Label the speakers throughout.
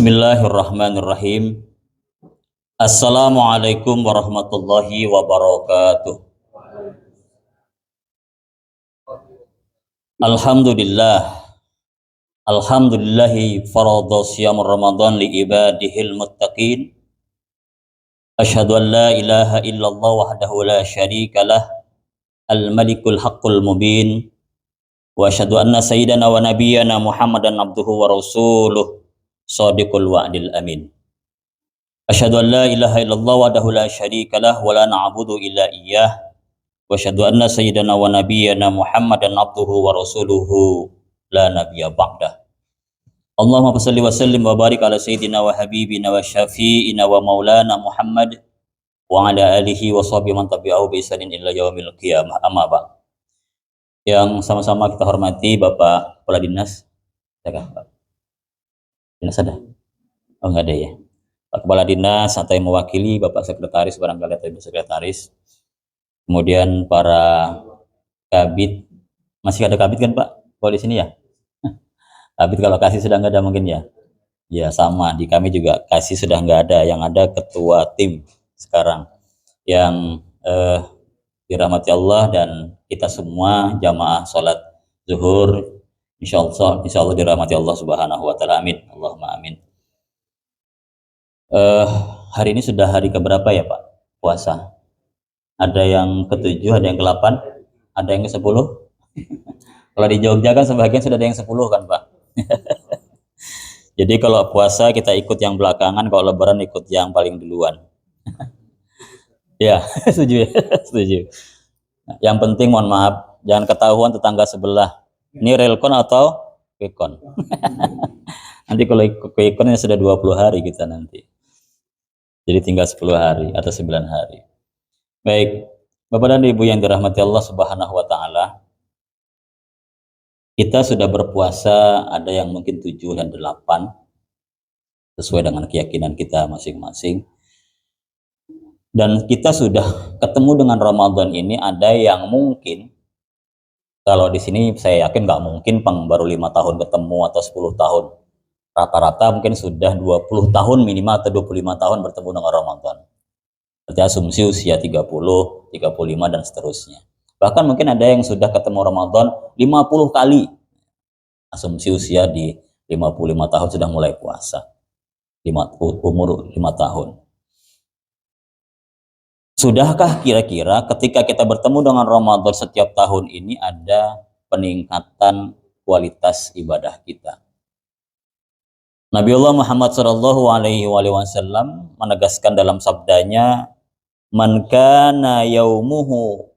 Speaker 1: Bismillahirrahmanirrahim. Assalamualaikum warahmatullahi wabarakatuh. Alhamdulillah. Alhamdulillahi farada siyam Ramadan li ibadihil muttaqin. Asyhadu an la ilaha illallah wahdahu la syarikalah. Al-malikul haqqul mubin. Wa asyhadu anna sayyidana wa nabiyyana Muhammadan abduhu wa rasuluh. Shadiqul wa'dil amin. Asyhadu an la ilaha illallah wahdahu la syarikalah wa la na'budu illa iyyah. Wa asyhadu anna sayyidana wa nabiyyana Muhammadan abduhu wa rasuluhu la nabiyya ba'dah. Allahumma shalli wa sallim wa barik ala sayyidina wa habibina wa syafi'ina wa maulana Muhammad wa ala alihi wa sahbihi man tabi'ahu bi ihsanin ila yaumil qiyamah. Amma ba'd. Yang sama-sama kita hormati Bapak Kepala Dinas, Pak. Dinas ada? Oh, enggak ada ya. Pak Kepala Dinas atau yang mewakili, Bapak Sekretaris barangkali atau Ibu Sekretaris. Kemudian para kabid, masih ada kabid kan Pak? Kalau di sini ya? Kabid kalau kasih sudah nggak ada mungkin ya? Ya sama, di kami juga kasih sudah nggak ada. Yang ada ketua tim sekarang yang dirahmati Allah dan kita semua jamaah sholat zuhur insya Allah dirahmati Allah subhanahu wa ta'ala, amin, Allahumma amin. Hari ini sudah hari keberapa ya Pak puasa? Ada yang ke-7, ada yang ke-8, ada yang ke-10. Kalau di Jogja kan sebagian sudah ada yang 10 kan Pak. Jadi kalau puasa kita ikut yang belakangan, kalau lebaran ikut yang paling duluan. Ya, setuju ya, setuju. Yang penting mohon maaf, jangan ketahuan tetangga sebelah. Ini relkon atau kekon. Nanti kalau kekonnya sudah 20 hari kita nanti. Jadi tinggal 10 hari atau 9 hari. Baik, Bapak dan Ibu yang dirahmati Allah Subhanahu wa taala. Kita sudah berpuasa, ada yang mungkin 7 dan 8 sesuai dengan keyakinan kita masing-masing. Dan kita sudah ketemu dengan Ramadan ini, ada yang mungkin, kalau di sini saya yakin nggak mungkin baru 5 tahun ketemu atau 10 tahun. Rata-rata mungkin sudah 20 tahun minimal atau 25 tahun bertemu dengan Ramadan. Berarti asumsi usia 30, 35 dan seterusnya. Bahkan mungkin ada yang sudah ketemu Ramadan 50 kali. Asumsi usia di 55 tahun sudah mulai puasa. Umur 5 tahun. Sudahkah kira-kira ketika kita bertemu dengan Ramadan setiap tahun ini ada peningkatan kualitas ibadah kita? Nabiullah Muhammad sallallahu alaihi wasallam menegaskan dalam sabdanya, "Man kana yaumuhu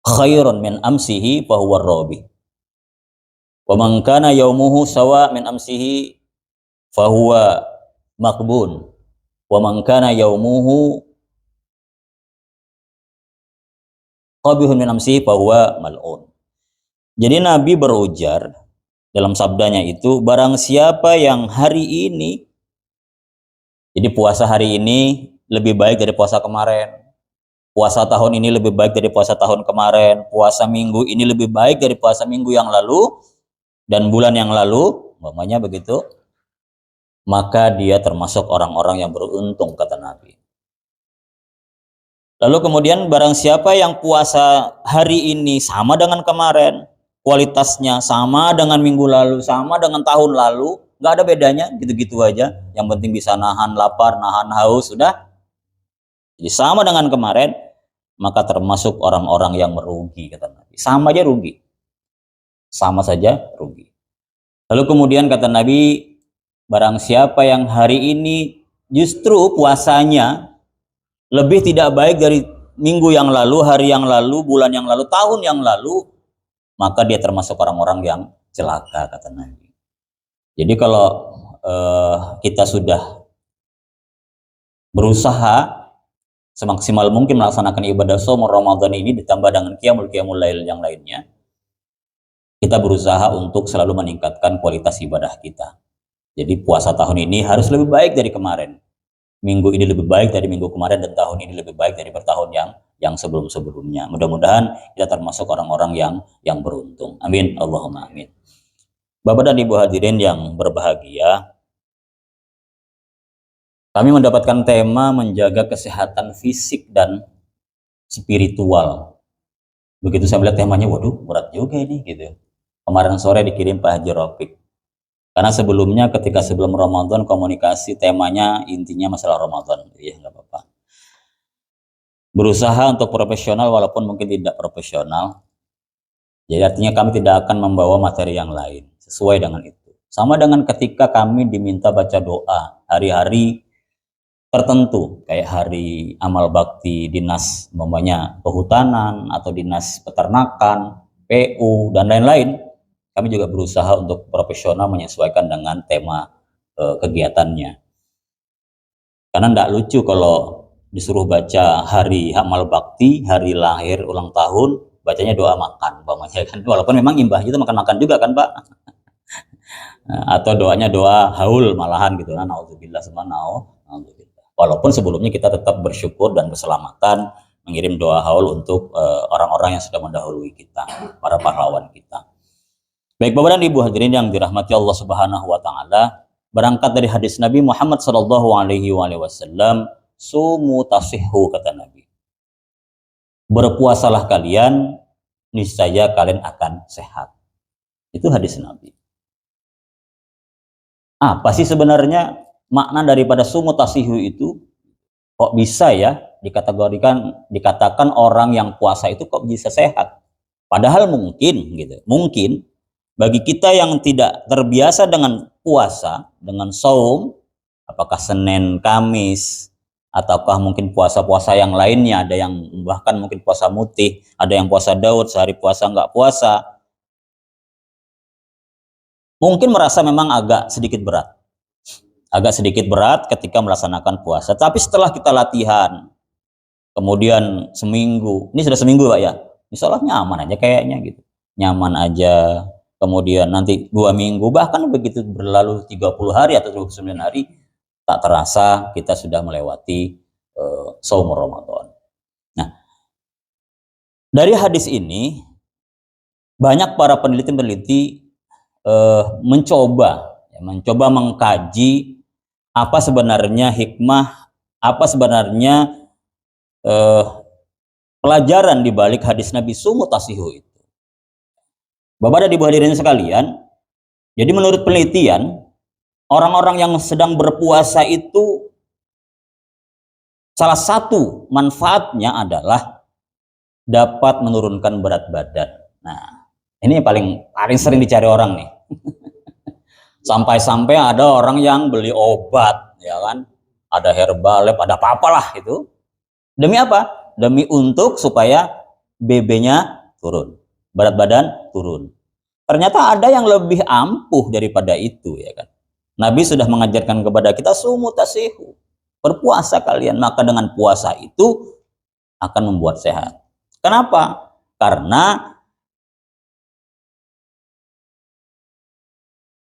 Speaker 1: khairun min amsihi fahuwa rabi. Wa man kana yaumuhu sawa min amsihi fahuwa maqbun. Wa man kana yaumuhu qabihun min amsihi fahuwa mal'un." Jadi Nabi berujar dalam sabdanya itu, barang siapa yang hari ini, jadi puasa hari ini lebih baik dari puasa kemarin, puasa tahun ini lebih baik dari puasa tahun kemarin, puasa minggu ini lebih baik dari puasa minggu yang lalu dan bulan yang lalu, umpamanya begitu, maka dia termasuk orang-orang yang beruntung, kata Nabi. Lalu kemudian barang siapa yang puasa hari ini sama dengan kemarin, kualitasnya sama dengan minggu lalu, sama dengan tahun lalu, nggak ada bedanya, gitu-gitu aja. Yang penting bisa nahan lapar, nahan haus, sudah. Jadi sama dengan kemarin, maka termasuk orang-orang yang merugi, kata Nabi. Sama aja rugi. Sama saja rugi. Lalu kemudian kata Nabi, barang siapa yang hari ini justru puasanya lebih tidak baik dari minggu yang lalu, hari yang lalu, bulan yang lalu, tahun yang lalu, maka dia termasuk orang-orang yang celaka, kata Nabi. Jadi kalau kita sudah berusaha semaksimal mungkin melaksanakan ibadah shaum Ramadan ini ditambah dengan qiyamul lail yang lainnya, kita berusaha untuk selalu meningkatkan kualitas ibadah kita. Jadi puasa tahun ini harus lebih baik dari kemarin. Minggu ini lebih baik dari minggu kemarin dan tahun ini lebih baik dari bertahun yang sebelum-sebelumnya. Mudah-mudahan kita termasuk orang-orang yang beruntung. Amin, Allahumma amin. Bapak dan Ibu hadirin yang berbahagia, kami mendapatkan tema menjaga kesehatan fisik dan spiritual. Begitu saya melihat temanya, waduh berat juga ini gitu. Kemarin sore dikirim Pak Haji Rafiq. Karena sebelumnya ketika sebelum Ramadan komunikasi temanya intinya masalah Ramadan. Iya nggak apa-apa. Berusaha untuk profesional walaupun mungkin tidak profesional. Jadi artinya kami tidak akan membawa materi yang lain. Sesuai dengan itu. Sama dengan ketika kami diminta baca doa hari-hari tertentu, kayak hari amal bakti dinas umpamanya kehutanan atau dinas peternakan, PU dan lain-lain. Kami juga berusaha untuk profesional menyesuaikan dengan tema kegiatannya. Karena tidak lucu kalau disuruh baca hari amal bakti, hari lahir, ulang tahun, bacanya doa makan, umpamanya kan. Walaupun memang imbah itu makan-makan juga kan, Pak. Atau doanya doa haul malahan gitu kan, naudzubillah semua naudzubillah. Walaupun sebelumnya kita tetap bersyukur dan keselamatan mengirim doa haul untuk orang-orang yang sudah mendahului kita, para pahlawan kita. Baik Bapak dan Ibu hadirin yang dirahmati Allah Subhanahu wa taala, berangkat dari hadis Nabi Muhammad sallallahu alaihi wasallam, sumu tasihhu kata Nabi. Berpuasalah kalian, niscaya kalian akan sehat. Itu hadis Nabi. Apa sih sebenarnya makna daripada sumu tasihhu itu? Kok bisa ya dikatakan orang yang puasa itu kok bisa sehat? Padahal mungkin gitu. Mungkin bagi kita yang tidak terbiasa dengan puasa, dengan saum, apakah Senin, Kamis, ataukah mungkin puasa-puasa yang lainnya, ada yang bahkan mungkin puasa mutih, ada yang puasa Daud, sehari puasa nggak puasa, mungkin merasa memang agak sedikit berat ketika melaksanakan puasa. Tapi setelah kita latihan, kemudian seminggu, ini sudah seminggu Pak ya, insya Allah nyaman aja kayaknya gitu, nyaman aja. Kemudian nanti 2 minggu, bahkan begitu berlalu 30 hari atau 29 hari, tak terasa kita sudah melewati saum Ramadan. Nah, dari hadis ini, banyak para peneliti mencoba mengkaji apa sebenarnya hikmah, apa sebenarnya pelajaran di balik hadis Nabi sumu tasihhu itu. Bapak dan Ibu hadirin sekalian, jadi menurut penelitian, orang-orang yang sedang berpuasa itu salah satu manfaatnya adalah dapat menurunkan berat badan. Nah, ini yang paling sering dicari orang nih. Sampai-sampai ada orang yang beli obat, ya kan? Ada Herbalab, ada apa-apalah itu. Demi apa? Demi untuk supaya BB-nya turun, berat badan turun. Ternyata ada yang lebih ampuh daripada itu, ya kan? Nabi sudah mengajarkan kepada kita sumu tasihhu, berpuasa kalian, maka dengan puasa itu akan membuat sehat. Kenapa? Karena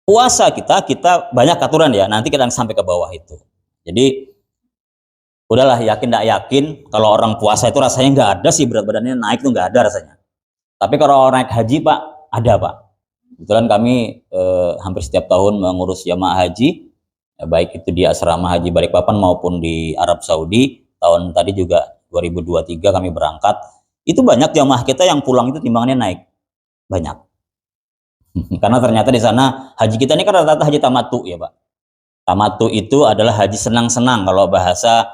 Speaker 1: puasa kita banyak aturan ya, nanti kita sampai ke bawah itu. Jadi udahlah, yakin tidak yakin, kalau orang puasa itu rasanya nggak ada sih berat badannya naik, tuh nggak ada rasanya. Tapi kalau orang naik haji Pak, ada Pak. Kebetulan kami hampir setiap tahun mengurus jamaah haji, baik itu di asrama haji Balikpapan maupun di Arab Saudi. Tahun tadi juga 2023 kami berangkat. Itu banyak jamaah kita yang pulang itu timbangannya naik, banyak. Karena ternyata di sana haji kita ini kan rata-rata haji tamattu ya Pak. Tamattu itu adalah haji senang-senang kalau bahasa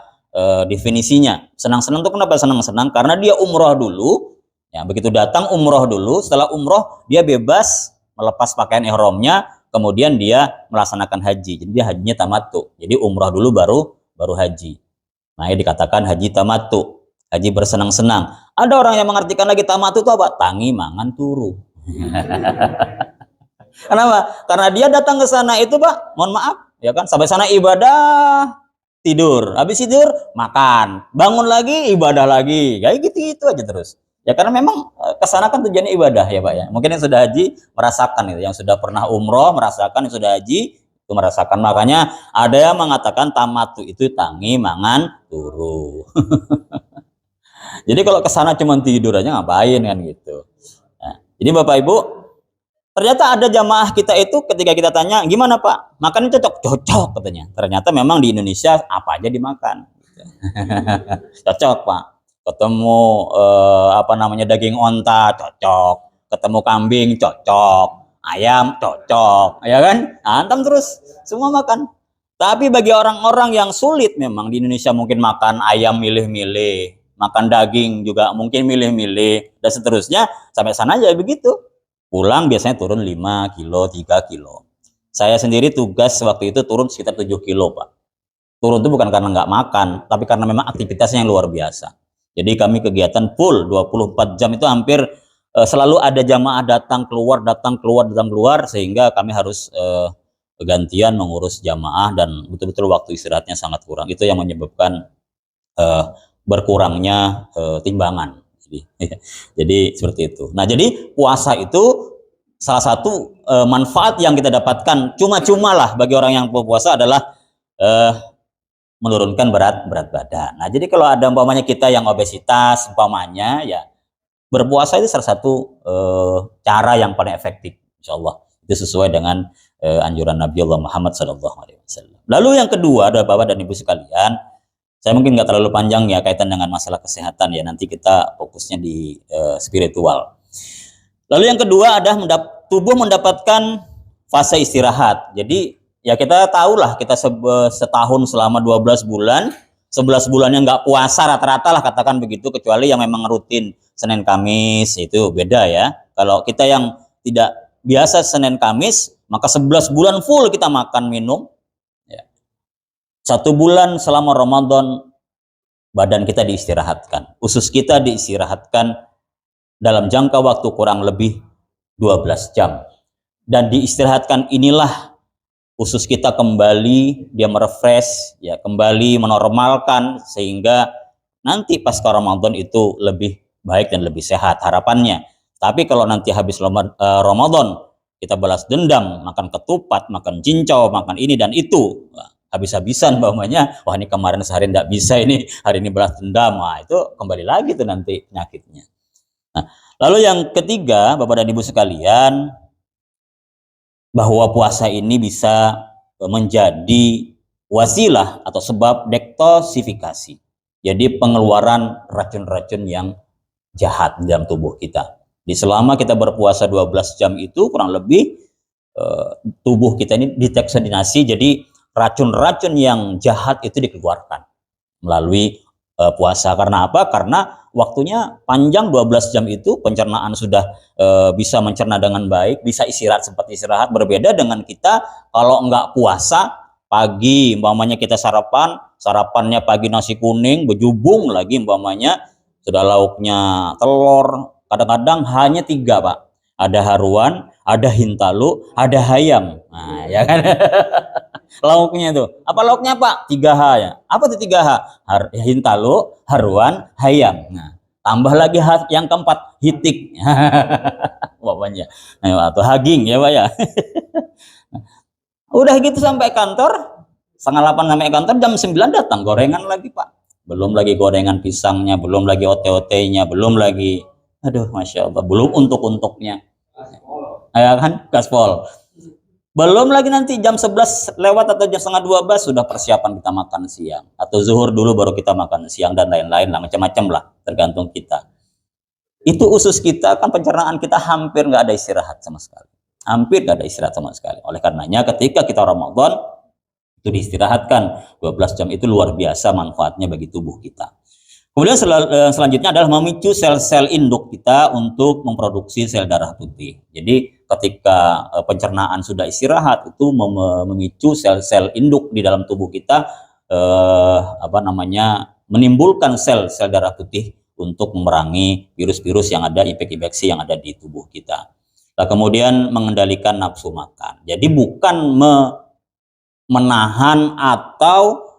Speaker 1: definisinya. Senang-senang itu kenapa senang-senang? Karena dia umroh dulu, ya begitu datang umroh dulu, setelah umroh dia bebas melepas pakaian ihramnya, kemudian dia melaksanakan haji. Jadi dia hajinya tamattu. Jadi umrah dulu baru haji. Nah, ini dikatakan haji tamattu, haji bersenang-senang. Ada orang yang mengartikan lagi tamattu itu apa? Tangi mangan turu. Kenapa? Karena dia datang ke sana itu Pak, mohon maaf, ya kan, sampai sana ibadah, tidur, habis tidur makan, bangun lagi ibadah lagi, kayak gitu aja terus. Ya karena memang kesana kan tujuannya ibadah ya Pak ya. Mungkin yang sudah haji merasakan itu, yang sudah pernah umroh merasakan, yang sudah haji itu merasakan. Makanya ada yang mengatakan tamattu itu tangi mangan turu. Jadi kalau kesana cuma tidur aja ngapain kan gitu. Nah, jadi Bapak Ibu, Ternyata ada jamaah kita itu ketika kita tanya, gimana Pak? Makannya cocok? Cocok katanya. Ternyata memang di Indonesia apa aja dimakan. Cocok Pak. Ketemu daging onta, cocok. Ketemu kambing, cocok. Ayam, cocok. Ya kan? Antam terus, semua makan. Tapi bagi orang-orang yang sulit memang di Indonesia mungkin makan ayam milih-milih, makan daging juga mungkin milih-milih, dan seterusnya, sampai sana aja begitu. Pulang biasanya turun 5 kilo, 3 kilo. Saya sendiri tugas waktu itu turun sekitar 7 kilo, Pak. Turun itu bukan karena nggak makan, tapi karena memang aktivitasnya yang luar biasa. Jadi kami kegiatan full 24 jam itu hampir selalu ada jamaah datang keluar, sehingga kami harus gantian mengurus jamaah dan betul-betul waktu istirahatnya sangat kurang. Itu yang menyebabkan berkurangnya timbangan. Jadi seperti itu. Nah, jadi puasa itu salah satu manfaat yang kita dapatkan cuma-cuma lah bagi orang yang berpuasa adalah menurunkan berat badan. Nah, jadi kalau ada umpamanya kita yang obesitas umpamanya, ya berpuasa itu salah satu cara yang paling efektif, insya Allah. Itu sesuai dengan anjuran Nabi Allah Muhammad SAW. Lalu yang kedua adalah Bapak dan Ibu sekalian, saya mungkin nggak terlalu panjang ya kaitan dengan masalah kesehatan ya, nanti kita fokusnya di spiritual. Lalu yang kedua adalah tubuh mendapatkan fase istirahat. Jadi ya kita tahulah kita setahun selama 12 bulan, 11 bulannya nggak puasa rata-rata lah katakan begitu, kecuali yang memang rutin Senin Kamis, itu beda ya. Kalau kita yang tidak biasa Senin Kamis, maka 11 bulan full kita makan minum. 1 bulan selama Ramadan badan kita diistirahatkan, usus kita diistirahatkan dalam jangka waktu kurang lebih 12 jam. Dan diistirahatkan inilah usus kita kembali, dia merefresh, ya kembali menormalkan, sehingga nanti pasca Ramadan itu lebih baik dan lebih sehat harapannya. Tapi kalau nanti habis Ramadan kita balas dendam, makan ketupat, makan cincau, makan ini dan itu, habis-habisan bawahnya, wah ini kemarin sehari tidak bisa, ini hari ini balas dendam, nah itu kembali lagi tuh nanti penyakitnya. Nah, lalu yang ketiga Bapak dan Ibu sekalian, bahwa puasa ini bisa menjadi wasilah atau sebab detoksifikasi, jadi pengeluaran racun-racun yang jahat di dalam tubuh kita. Di selama kita berpuasa 12 jam itu kurang lebih tubuh kita ini ditoksinasi, jadi racun-racun yang jahat itu dikeluarkan melalui puasa. Karena apa? Karena waktunya panjang, 12 jam itu pencernaan sudah bisa mencerna dengan baik, bisa istirahat seperti istirahat. Berbeda dengan kita kalau nggak puasa, pagi umpamanya kita sarapannya pagi nasi kuning berjubung lagi umpamanya, sudah lauknya telur, kadang-kadang hanya 3 Pak, ada haruan, ada hintalu, ada hayam. Nah ya kan. Lauknya itu apa? Lauknya Pak? 3H ya. Apa itu 3H? Hintalu, haruan, hayam. Nah, tambah lagi yang keempat, hitik. Bapaknya. Nah, atau haging ya Pak ya. Udah gitu sampai kantor, 7:30 sampai kantor, jam 9 datang gorengan lagi Pak. Belum lagi gorengan pisangnya, belum lagi ote-otenya, belum lagi, aduh Masya Allah, belum untuk-untuknya. Ya kan, gaspol. Belum lagi nanti jam 11 lewat atau jam setengah 12 sudah persiapan kita makan siang. Atau zuhur dulu baru kita makan siang dan lain-lain lah, macam-macam lah, tergantung kita. Itu usus kita kan, pencernaan kita hampir nggak ada istirahat sama sekali. Hampir nggak ada istirahat sama sekali. Oleh karenanya ketika kita Ramadan, itu diistirahatkan 12 jam, itu luar biasa manfaatnya bagi tubuh kita. Kemudian selanjutnya adalah memicu sel-sel induk kita untuk memproduksi sel darah putih. Jadi ketika pencernaan sudah istirahat, itu memicu sel-sel induk di dalam tubuh kita menimbulkan sel-sel darah putih untuk memerangi virus-virus yang ada, infeksi yang ada di tubuh kita. Nah, kemudian mengendalikan nafsu makan. Jadi bukan menahan atau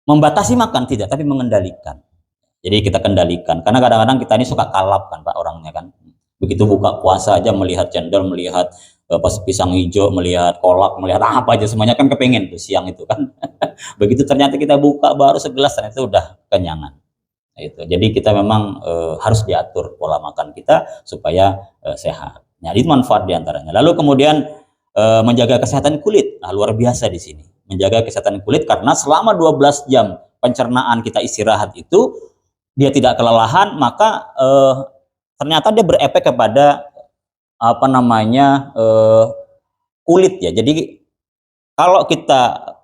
Speaker 1: membatasi makan, tidak, tapi mengendalikan. Jadi kita kendalikan, karena kadang-kadang kita ini suka kalap kan Pak orangnya kan. Begitu buka puasa aja melihat cendol, melihat pisang hijau, melihat kolak, melihat apa aja semuanya kan kepengen tuh siang itu kan. Begitu ternyata kita buka baru segelas, ternyata udah kenyangan. Nah, itu. Jadi kita memang harus diatur pola makan kita supaya sehat. Nah, itu manfaat diantaranya. Lalu kemudian menjaga kesehatan kulit. Nah, luar biasa di sini. Menjaga kesehatan kulit karena selama 12 jam pencernaan kita istirahat itu dia tidak kelelahan, maka ternyata dia berefek kepada apa namanya kulit ya. Jadi kalau kita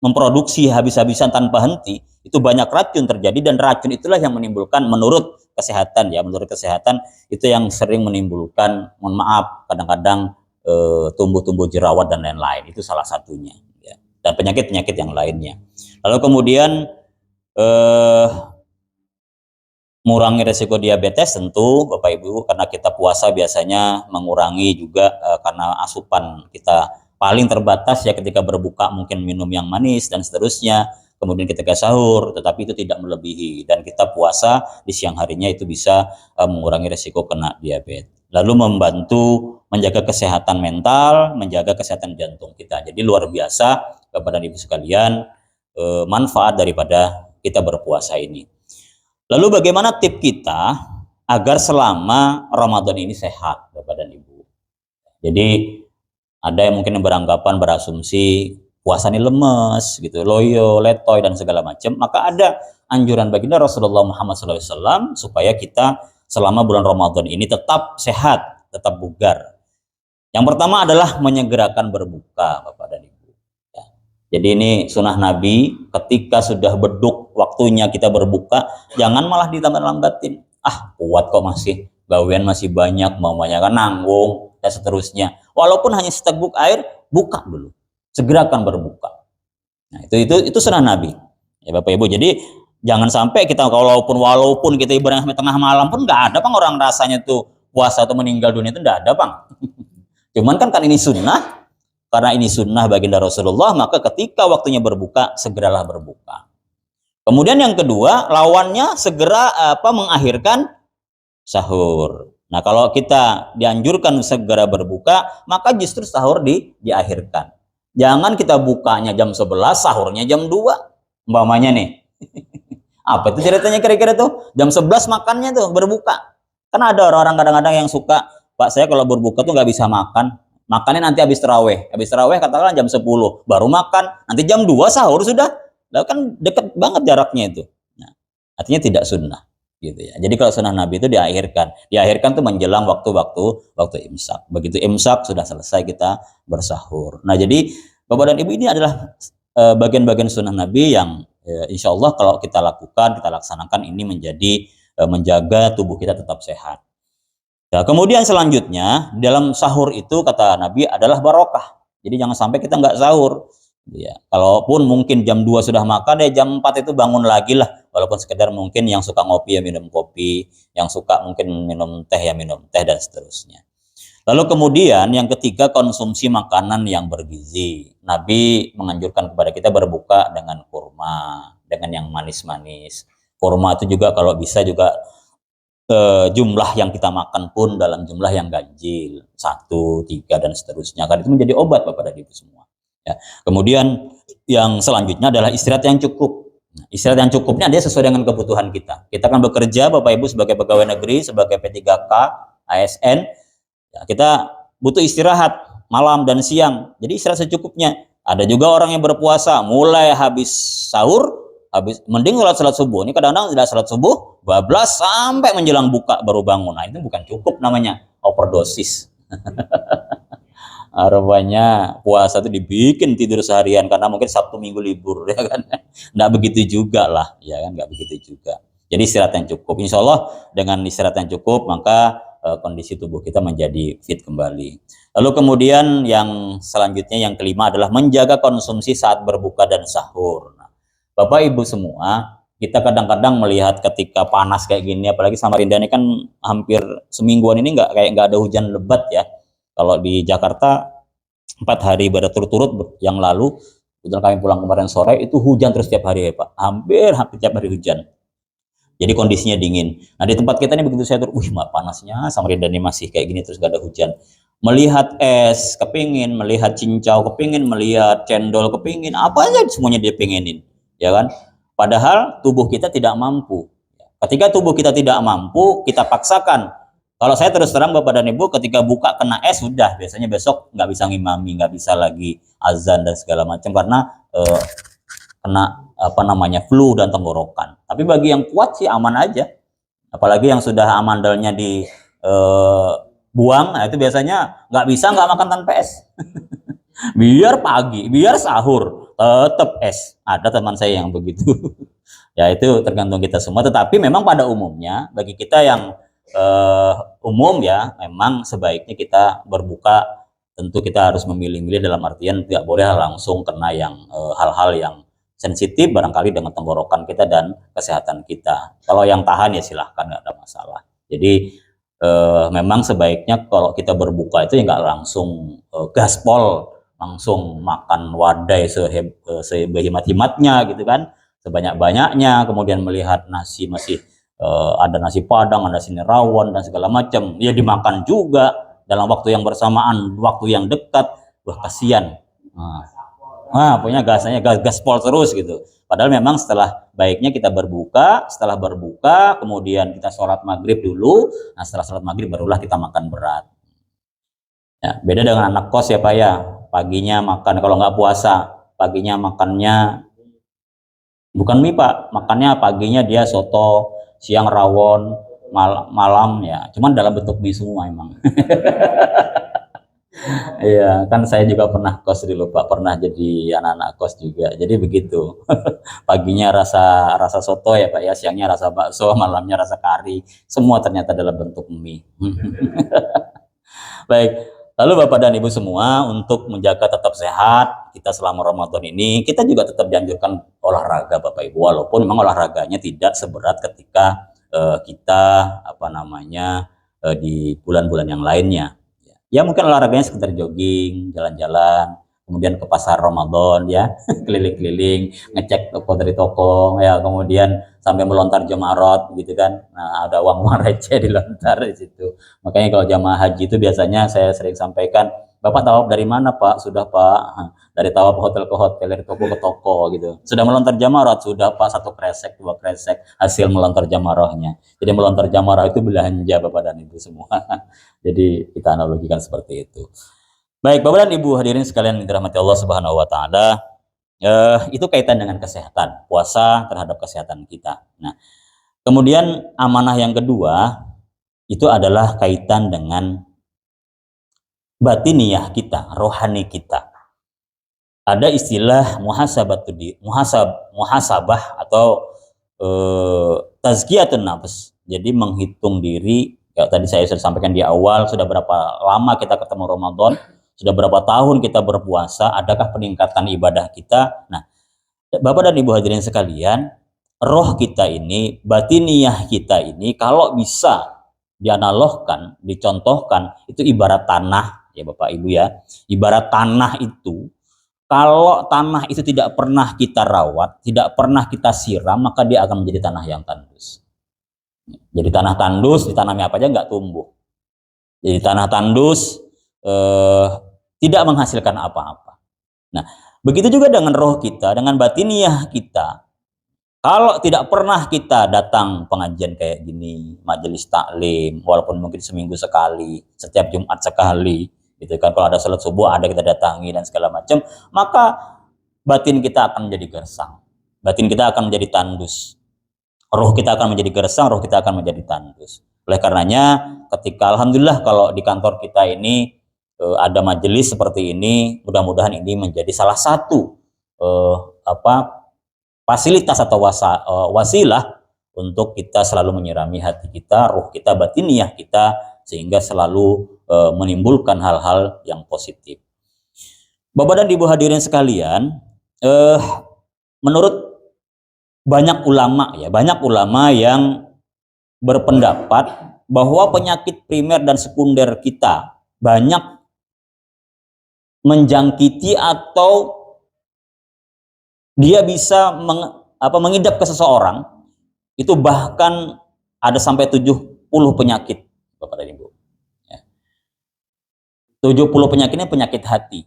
Speaker 1: memproduksi habis-habisan tanpa henti, itu banyak racun terjadi, dan racun itulah yang menimbulkan menurut kesehatan ya, menurut kesehatan itu yang sering menimbulkan, mohon maaf, kadang-kadang tumbuh-tumbuh jerawat dan lain-lain. Itu salah satunya ya. Dan penyakit-penyakit yang lainnya. Lalu kemudian mengurangi resiko diabetes tentu Bapak Ibu, karena kita puasa biasanya mengurangi juga karena asupan kita paling terbatas ya, ketika berbuka mungkin minum yang manis dan seterusnya, kemudian ketika sahur, tetapi itu tidak melebihi, dan kita puasa di siang harinya itu bisa mengurangi resiko kena diabetes. Lalu membantu menjaga kesehatan mental, menjaga kesehatan jantung kita. Jadi luar biasa Bapak dan Ibu sekalian manfaat daripada kita berpuasa ini. Lalu bagaimana tip kita agar selama Ramadan ini sehat, Bapak dan Ibu? Jadi ada yang mungkin beranggapan, berasumsi puasa ini lemes, gitu, loyo, letoy dan segala macam. Maka ada anjuran baginda Rasulullah Muhammad SAW supaya kita selama bulan Ramadan ini tetap sehat, tetap bugar. Yang pertama adalah menyegerakan berbuka, Bapak dan Ibu. Jadi ini sunnah Nabi, ketika sudah beduk waktunya kita berbuka, jangan malah dilambat-lambatin. Ah, kuat kok masih, gawean masih banyak, mamanya kan nanggung, dan seterusnya. Walaupun hanya seteguk air, buka dulu. Segerakan berbuka. Nah, itu sunnah Nabi. Ya Bapak Ibu, jadi jangan sampai kita walaupun kita ibadah sampai tengah malam pun nggak ada Bang orang rasanya tuh puasa atau meninggal dunia itu nggak ada Bang. Cuman kan ini sunnah. Karena ini sunnah baginda Rasulullah, maka ketika waktunya berbuka, segeralah berbuka. Kemudian yang kedua, lawannya segera mengakhirkan sahur. Nah, kalau kita dianjurkan segera berbuka, maka justru sahur diakhirkan. Jangan kita bukanya jam 11, sahurnya jam 2. Umpamanya nih. Apa itu ceritanya kira-kira tuh? Jam 11 makannya tuh, berbuka. Kan ada orang-orang kadang-kadang yang suka, Pak, saya kalau berbuka tuh nggak bisa makan. Makannya nanti habis terawih. Habis terawih katakanlah jam 10, baru makan. Nanti jam 2 sahur sudah. Lalu kan deket banget jaraknya itu. Nah, artinya tidak sunnah. Gitu ya. Jadi kalau sunnah Nabi itu diakhirkan. Diakhirkan tuh menjelang waktu imsak. Begitu imsak sudah selesai kita bersahur. Nah, jadi Bapak dan Ibu, ini adalah bagian-bagian sunnah Nabi yang insya Allah kalau kita lakukan, kita laksanakan, ini menjadi menjaga tubuh kita tetap sehat. Nah, kemudian selanjutnya dalam sahur itu kata Nabi adalah barokah. Jadi jangan sampai kita nggak sahur. Ya, kalaupun mungkin jam 2 sudah makan, jam 4 itu bangun lagi lah. Walaupun sekedar mungkin yang suka ngopi ya minum kopi, yang suka mungkin minum teh ya minum teh dan seterusnya. Lalu kemudian yang ketiga, konsumsi makanan yang bergizi. Nabi menganjurkan kepada kita berbuka dengan kurma, dengan yang manis-manis. Kurma itu juga kalau bisa juga jumlah yang kita makan pun dalam jumlah yang ganjil, 1, 3 dan seterusnya. Karena itu menjadi obat Bapak dan Ibu semua. Ya. Kemudian yang selanjutnya adalah istirahat yang cukup. Nah, istirahat yang cukupnya dia sesuai dengan kebutuhan kita. Kita kan bekerja Bapak Ibu sebagai pegawai negeri, sebagai P3K, ASN. Ya, kita butuh istirahat malam dan siang. Jadi istirahat secukupnya. Ada juga orang yang berpuasa mulai habis sahur, mending salat subuh. Ini kadang-kadang tidak salat subuh, bablas sampai menjelang buka baru bangun. Nah, itu bukan cukup, namanya overdosis. Rupanya puasa itu dibikin tidur seharian karena mungkin Sabtu Minggu libur, ya kan? Nggak begitu juga lah, ya kan? Nggak begitu juga. Jadi istirahat yang cukup. Insya Allah dengan istirahat yang cukup maka kondisi tubuh kita menjadi fit kembali. Lalu kemudian yang selanjutnya, yang kelima adalah menjaga konsumsi saat berbuka dan sahur. Nah, Bapak Ibu semua, kita kadang-kadang melihat ketika panas kayak gini, apalagi Samarinda ini kan hampir semingguan ini nggak ada hujan lebat ya. Kalau di Jakarta 4 hari berturut-turut yang lalu, kebetulan kami pulang kemarin sore, itu hujan terus setiap hari ya Pak, hampir tiap hari hujan. Jadi kondisinya dingin. Nah di tempat kita ini begitu saya turun, panasnya Samarinda ini masih kayak gini terus gak ada hujan. Melihat es kepingin, melihat cincau kepingin, melihat cendol kepingin, apa aja semuanya dia pengenin, ya kan? Padahal tubuh kita tidak mampu. Ketika tubuh kita tidak mampu, kita paksakan Kalau saya terus terang Bapak dan Ibu, ketika buka kena es sudah, biasanya besok nggak bisa ngimami, nggak bisa lagi azan dan segala macam karena kena apa namanya flu dan tenggorokan. Tapi bagi yang kuat sih aman aja. Apalagi yang sudah amandelnya di buang, nah itu biasanya nggak bisa nggak makan tanpa es. Biar pagi, biar sahur, tetap es. Ada teman saya yang begitu. Ya itu tergantung kita semua. Tetapi memang pada umumnya bagi kita yang umum ya, memang sebaiknya kita berbuka. Tentu kita harus memilih-milih dalam artian tidak boleh langsung kena yang hal-hal yang sensitif barangkali dengan tenggorokan kita dan kesehatan kita. Kalau yang tahan ya silahkan, nggak ada masalah. Jadi memang sebaiknya kalau kita berbuka itu ya nggak langsung gaspol, langsung makan wadai sebehemat-hematnya gitu kan, sebanyak-banyaknya, kemudian melihat nasi masih ada nasi padang, ada nasi rawon dan segala macam, ya dimakan juga dalam waktu yang bersamaan, waktu yang dekat, wah kasihan. Punya gasnya gaspol terus gitu. Padahal memang setelah baiknya kita berbuka, setelah berbuka kemudian kita sholat maghrib dulu. Nah setelah sholat maghrib barulah kita makan berat. Ya, beda dengan anak kos ya Pak ya. Paginya makan, kalau nggak puasa, paginya makannya bukan mie Pak, makannya paginya dia soto, siang rawon, malam ya. Cuman dalam bentuk mie semua emang. Iya, kan saya juga pernah kos dulu Pak, pernah jadi anak-anak kos juga. Jadi begitu. Paginya rasa rasa soto ya Pak ya, siangnya rasa bakso, malamnya rasa kari. Semua ternyata dalam bentuk mie. Baik. Lalu Bapak dan Ibu semua, untuk menjaga tetap sehat kita selama Ramadan ini, kita juga tetap dianjurkan olahraga Bapak Ibu, walaupun memang olahraganya tidak seberat ketika kita apa namanya di bulan-bulan yang lainnya. Ya mungkin olahraganya sekedar jogging, jalan-jalan, kemudian ke pasar Ramadan ya, keliling-keliling, ngecek toko dari toko, ya kemudian sampai melontar jemarat gitu kan. Nah, ada uang-uang receh dilontar di situ. Makanya kalau jamaah haji itu biasanya saya sering sampaikan, Bapak tawaf dari mana Pak? Sudah Pak. Dari tawaf hotel ke hotel, dari toko ke toko gitu. Sudah melontar jamarat? Sudah Pak, 1 kresek, 2 kresek hasil melontar jamarahnya. Jadi melontar jamarah itu belanja Bapak dan Ibu semua. Jadi kita analogikan seperti itu. Baik, Bapak dan Ibu hadirin sekalian yang dirahmati Allah Subhanahu wa taala, itu kaitan dengan kesehatan, puasa terhadap kesehatan kita. Nah, kemudian amanah yang kedua itu adalah kaitan dengan batiniyah kita, rohani kita. Ada istilah muhasabah atau tazkiyatun nafs. Jadi menghitung diri. Ya, tadi saya sudah sampaikan di awal, sudah berapa lama kita ketemu Ramadan, sudah berapa tahun kita berpuasa, adakah peningkatan ibadah kita. Nah, Bapak dan Ibu hadirin sekalian, roh kita ini, batiniyah kita ini, kalau bisa dianalogkan, dicontohkan, itu ibarat tanah, ya Bapak Ibu ya, ibarat tanah itu, kalau tanah itu tidak pernah kita rawat, tidak pernah kita siram, maka dia akan menjadi tanah yang tandus. Jadi tanah tandus, ditanami apa aja nggak tumbuh. Jadi tanah tandus tidak menghasilkan apa-apa. Nah, begitu juga dengan roh kita, dengan batiniyah kita. Kalau tidak pernah kita datang pengajian kayak gini, majelis taklim, walaupun mungkin seminggu sekali, setiap Jumat sekali, gitu kan. Kalau ada sholat subuh ada kita datangi dan segala macam, maka batin kita akan menjadi gersang, batin kita akan menjadi tandus. Roh kita akan menjadi gersang, roh kita akan menjadi tandus. Oleh karenanya, ketika alhamdulillah kalau di kantor kita ini ada majelis seperti ini, mudah-mudahan ini menjadi salah satu fasilitas atau wasilah untuk kita selalu menyirami hati kita, roh kita, batiniyah kita, sehingga selalu menimbulkan hal-hal yang positif. Bapak dan Ibu hadirin sekalian, menurut banyak ulama yang berpendapat bahwa penyakit primer dan sekunder kita banyak menjangkiti atau dia bisa mengidap ke seseorang, itu bahkan ada sampai 70 penyakit, Bapak dan Ibu. 70 penyakitnya penyakit hati.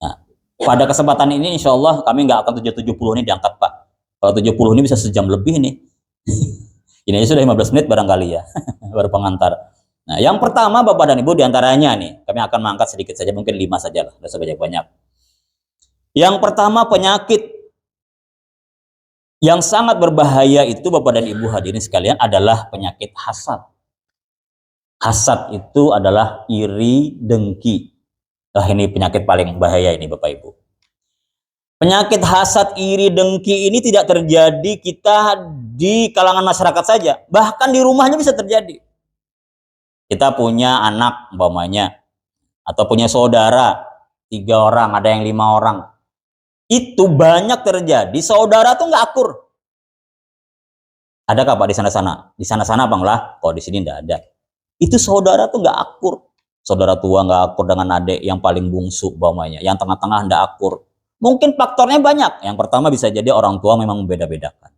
Speaker 1: Nah, pada kesempatan ini insya Allah kami nggak akan 70 ini diangkat Pak. Kalau 70 ini bisa sejam lebih nih. Ini sudah 15 menit barangkali ya, baru pengantar. Nah, yang pertama Bapak dan Ibu diantaranya nih, kami akan mengangkat sedikit saja, mungkin 5 saja lah, tidak sebanyak banyak. Yang pertama penyakit yang sangat berbahaya itu Bapak dan Ibu hadirin sekalian adalah penyakit hasad. Hasad itu adalah iri, dengki. Nah, ini penyakit paling bahaya ini Bapak Ibu. Penyakit hasad, iri, dengki ini tidak terjadi kita di kalangan masyarakat saja. Bahkan di rumahnya bisa terjadi. Kita punya anak umpamanya, atau punya saudara, 3 orang, ada yang 5 orang. Itu banyak terjadi, saudara tuh nggak akur. Adakah Pak di sana-sana? Di sana-sana Bang lah, kok di sini nggak ada. Itu saudara tuh nggak akur. Saudara tua nggak akur dengan adik yang paling bungsu umpamanya, yang tengah-tengah nggak akur. Mungkin faktornya banyak. Yang pertama bisa jadi orang tua memang membeda-bedakan.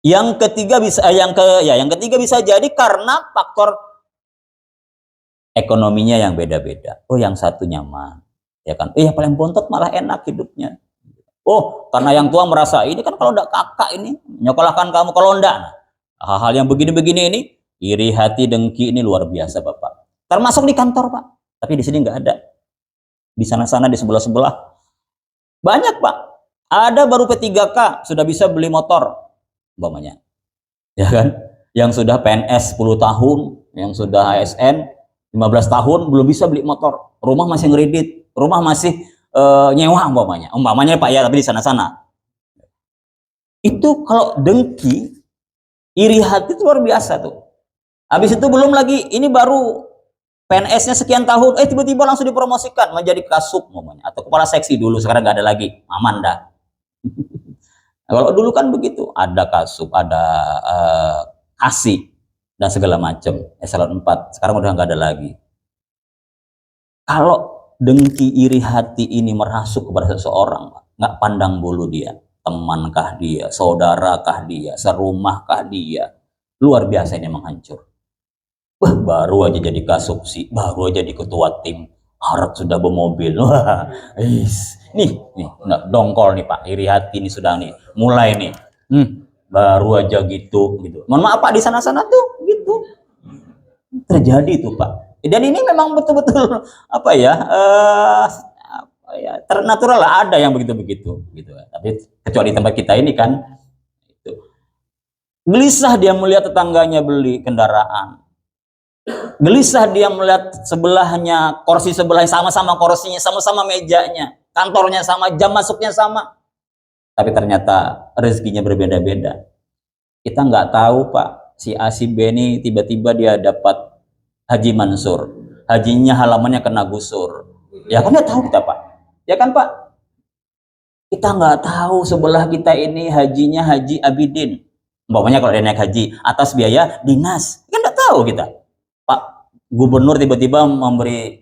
Speaker 1: Yang ketiga bisa jadi karena faktor ekonominya yang beda-beda. Oh, yang satu nyaman, ya kan? Yang paling bontot malah enak hidupnya. Oh, karena yang tua merasa ini kan kalau enggak kakak ini nyokolahkan kamu, kalau enggak. Nah, hal-hal yang begini-begini ini, iri hati, dengki ini luar biasa Bapak. Termasuk di kantor Pak. Tapi di sini nggak ada. Di sana-sana, di sebelah-sebelah. Banyak Pak, ada baru P3K sudah bisa beli motor, umpamanya, ya kan? Yang sudah PNS 10 tahun, yang sudah ASN 15 tahun belum bisa beli motor, rumah masih ngeredit, rumah masih nyewa umpamanya Pak ya, tapi di sana-sana. Itu kalau dengki, iri hati itu luar biasa tuh. Habis itu belum lagi, ini baru PNS-nya sekian tahun, tiba-tiba langsung dipromosikan menjadi kasub umpamanya, atau kepala seksi dulu, sekarang nggak ada lagi, aman dah. Kalau dulu kan begitu, ada kasub, ada kasih dan segala macam, eselon 4, sekarang udah nggak ada lagi. Kalau dengki, iri hati ini merasuk kepada seseorang, nggak pandang bulu dia, temankah dia, saudarakah dia, serumahkah dia, luar biasa ini menghancur. Wah, baru aja jadi kasubsi, baru aja jadi ketua tim, harap sudah bermobil. Wah, nih, nggak dongkol nih Pak, iri hati ini sudah nih, mulai nih. Baru aja gitu. Mohon maaf Pak, di sana-sana tuh gitu. Terjadi tuh Pak. Dan ini memang betul-betul ternatural lah, ada yang begitu-begitu gitu. Tapi kecuali tempat kita ini kan itu. Gelisah dia melihat tetangganya beli kendaraan. Gelisah dia melihat sebelahnya, kursi sebelahnya sama-sama kursinya, sama-sama mejanya, kantornya sama, jam masuknya sama. Tapi ternyata rezekinya berbeda-beda. Kita nggak tahu Pak, si A si B ini tiba-tiba dia dapat Haji Mansur, hajinya halamannya kena gusur. Ya kan nggak tahu kita Pak, ya kan Pak? Kita nggak tahu sebelah kita ini hajinya Haji Abidin. Umpamanya kalau dia naik haji atas biaya dinas, kan nggak tahu kita. Pak Gubernur tiba-tiba memberi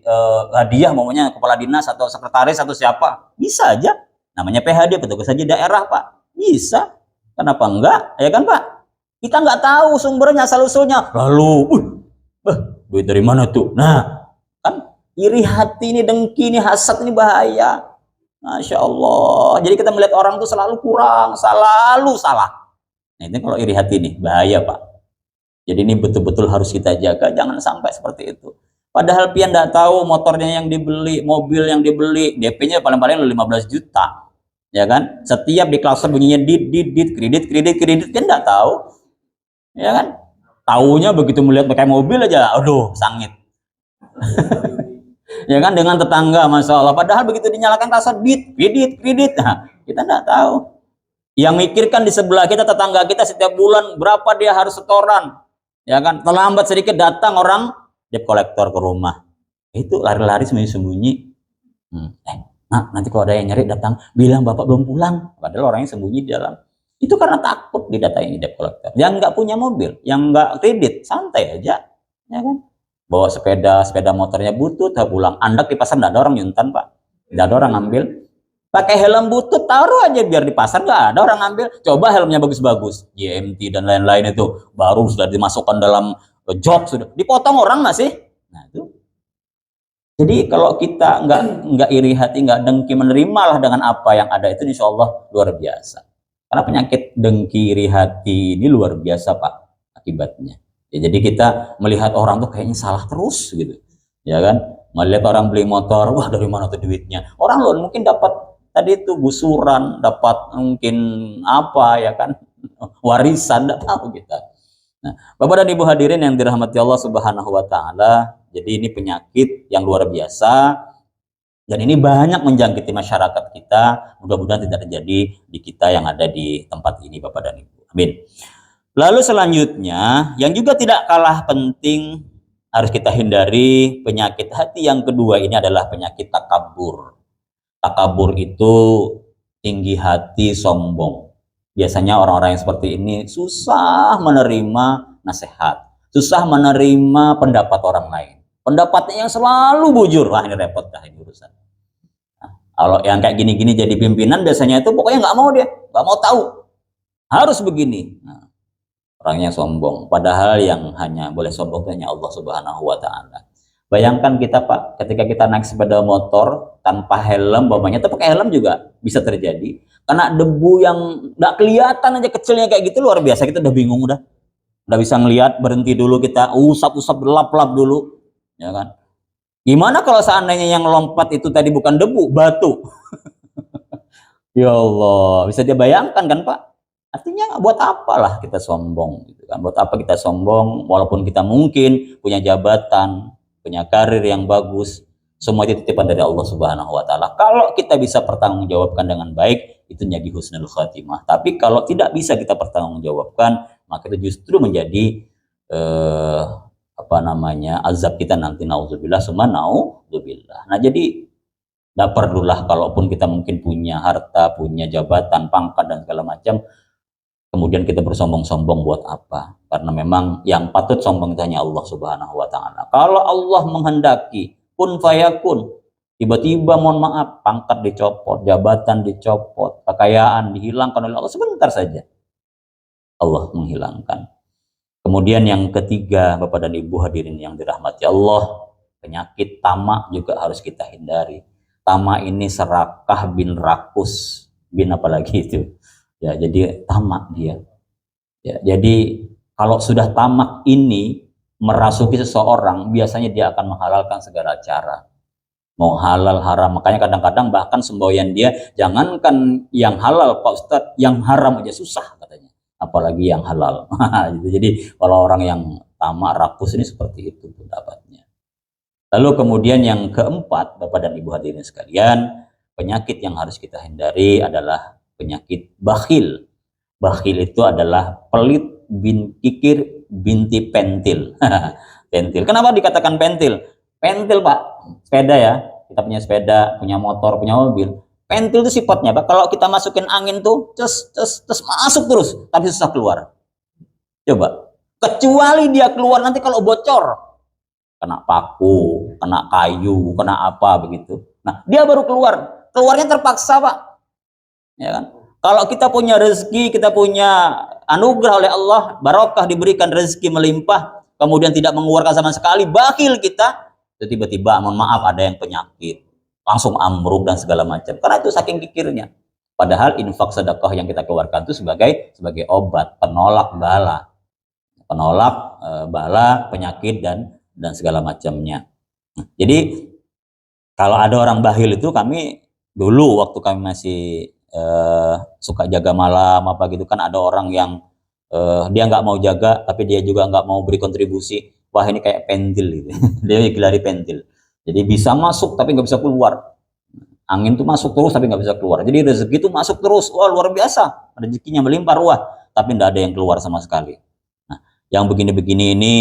Speaker 1: hadiah, umpamanya kepala dinas atau sekretaris atau siapa, bisa aja. Namanya PHD, petugas haji daerah Pak, bisa. Kenapa enggak? Ya kan Pak? Kita nggak tahu sumbernya, asal-usulnya. Lalu, duit dari mana tuh? Nah, kan iri hati ini, dengki ini, hasad ini bahaya. Masya Allah. Jadi kita melihat orang tuh selalu kurang, selalu salah. Nah, ini kalau iri hati nih, bahaya Pak. Jadi ini betul-betul harus kita jaga, jangan sampai seperti itu. Padahal pian tidak tahu motornya yang dibeli, mobil yang dibeli, DP-nya paling-paling 15 juta. Ya kan? Setiap di klakson bunyinya kredit, kan tidak tahu. Ya kan? Taunya begitu melihat pakai mobil aja, aduh, sangit. Ya kan, dengan tetangga, Masya Allah. Padahal begitu dinyalakan klakson, kredit. Nah, kita tidak tahu. Yang mikirkan di sebelah kita, tetangga kita setiap bulan berapa dia harus setoran. Ya kan, terlambat sedikit datang orang debt collector ke rumah. Itu lari-lari sembunyi-sembunyi. Nah, nanti kalau ada yang nyari datang, bilang bapak belum pulang. Padahal orangnya sembunyi di dalam. Itu karena takut didatangi debt collector. Yang nggak punya mobil, yang nggak kredit, santai aja. Ya kan, bawa sepeda motornya butut, pulang. Andak di pasar nggak ada orang nyuntan Pak. Nggak ada orang ngambil. Pakai helm butut, taruh aja biar di pasar nggak ada orang ngambil. Coba helmnya bagus-bagus, GMT dan lain-lain itu, baru sudah dimasukkan dalam jok, sudah dipotong orang nggak sih? Nah itu. Jadi kalau kita nggak iri hati, nggak dengki, menerimalah dengan apa yang ada, itu insya Allah luar biasa. Karena penyakit dengki, iri hati ini luar biasa Pak. akibatnya. Ya, jadi kita melihat orang tuh kayaknya salah terus gitu, ya kan? Melihat orang beli motor, wah dari mana tuh duitnya? Orang loh mungkin dapat tadi itu gusuran, dapat mungkin apa ya kan, warisan, tidak tahu kita. Nah, Bapak dan Ibu hadirin yang dirahmati Allah Subhanahu wa taala, jadi ini penyakit yang luar biasa dan ini banyak menjangkiti masyarakat kita. Mudah-mudahan tidak terjadi di kita yang ada di tempat ini, Bapak dan Ibu. Amin. Lalu selanjutnya, yang juga tidak kalah penting harus kita hindari penyakit hati yang kedua ini adalah penyakit takabur. Takabur itu tinggi hati, sombong. Biasanya orang-orang yang seperti ini susah menerima nasihat, susah menerima pendapat orang lain. Pendapatnya yang selalu bujur, wah ini repot dah ini urusan. Nah, kalau yang kayak gini-gini jadi pimpinan biasanya itu pokoknya nggak mau dia, nggak mau tahu, harus begini. Nah, orangnya sombong, padahal yang hanya boleh sombong itu hanya Allah Subhanahu wa taala. Bayangkan kita Pak, ketika kita naik sepeda motor tanpa helm, bawahnya tuh pakai helm juga bisa terjadi. Karena debu yang nggak kelihatan aja kecilnya kayak gitu luar biasa, kita udah bingung udah bisa ngelihat, berhenti dulu kita, usap-usap, lap-lap dulu, ya kan? Gimana kalau seandainya yang lompat itu tadi bukan debu, batu? Ya Allah, bisa dia bayangkan kan Pak? Artinya buat apalah kita sombong gitu kan? Buat apa kita sombong walaupun kita mungkin punya jabatan, punya karir yang bagus, semua itu titipan dari Allah Subhanahu wa taala. Kalau kita bisa pertanggungjawabkan dengan baik, itu jadi husnul khatimah. Tapi kalau tidak bisa kita pertanggungjawabkan, maka itu justru menjadi azab kita nanti, nauzubillah summa nauzubillah. Nah, jadi tidak perlulah kalaupun kita mungkin punya harta, punya jabatan, pangkat dan segala macam, kemudian kita bersombong-sombong buat apa? Karena memang yang patut sombong itu hanya Allah Subhanahu wa taala. Kalau Allah menghendaki kun fayakun, tiba-tiba mohon maaf pangkat dicopot, jabatan dicopot, kekayaan dihilangkan oleh Allah sebentar saja. Allah menghilangkan. Kemudian yang ketiga, Bapak dan Ibu hadirin yang dirahmati Allah, penyakit tamak juga harus kita hindari. Tamak ini serakah bin rakus, bin apalagi itu. Ya, jadi tamak dia. Ya, jadi kalau sudah tamak ini merasuki seseorang, biasanya dia akan menghalalkan segala cara. Mau halal haram, makanya kadang-kadang bahkan semboyan dia, jangankan yang halal Pak Ustadz, yang haram aja susah katanya. Apalagi yang halal. Jadi kalau orang yang tamak rakus ini seperti itu pendapatnya. Lalu kemudian yang keempat, Bapak dan Ibu hadirin sekalian, penyakit yang harus kita hindari adalah penyakit bakhil. Bakhil itu adalah pelit bin kikir binti pentil. Pentil. Kenapa dikatakan pentil? Pentil Pak, sepeda ya. Kita punya sepeda, punya motor, punya mobil. Pentil itu sifatnya Pak, kalau kita masukin angin tuh, terus masuk terus, tapi susah keluar. Coba. Kecuali dia keluar nanti kalau bocor. Kena paku, kena kayu, kena apa begitu. Nah, dia baru keluar. Keluarnya terpaksa Pak. Ya kan? Kalau kita punya rezeki, kita punya anugerah oleh Allah, barokah diberikan rezeki melimpah, kemudian tidak mengeluarkan sama sekali, bakhil kita, tiba-tiba mohon maaf ada yang penyakit, langsung amruk dan segala macam. Karena itu saking kikirnya. Padahal infak sedekah yang kita keluarkan itu sebagai obat, penolak bala. Penolak bala, penyakit dan segala macamnya. Jadi kalau ada orang bakhil itu, kami dulu waktu kami masih suka jaga malam apa gitu kan, ada orang yang dia nggak mau jaga tapi dia juga nggak mau beri kontribusi. Wah ini kayak pentil gitu. Dia gelari pentil. Jadi bisa masuk tapi nggak bisa keluar. Angin tuh masuk terus tapi nggak bisa keluar. Jadi rezeki itu masuk terus. Wah luar biasa. Rezekinya melimpah ruah tapi nggak ada yang keluar sama sekali. Nah, yang begini-begini ini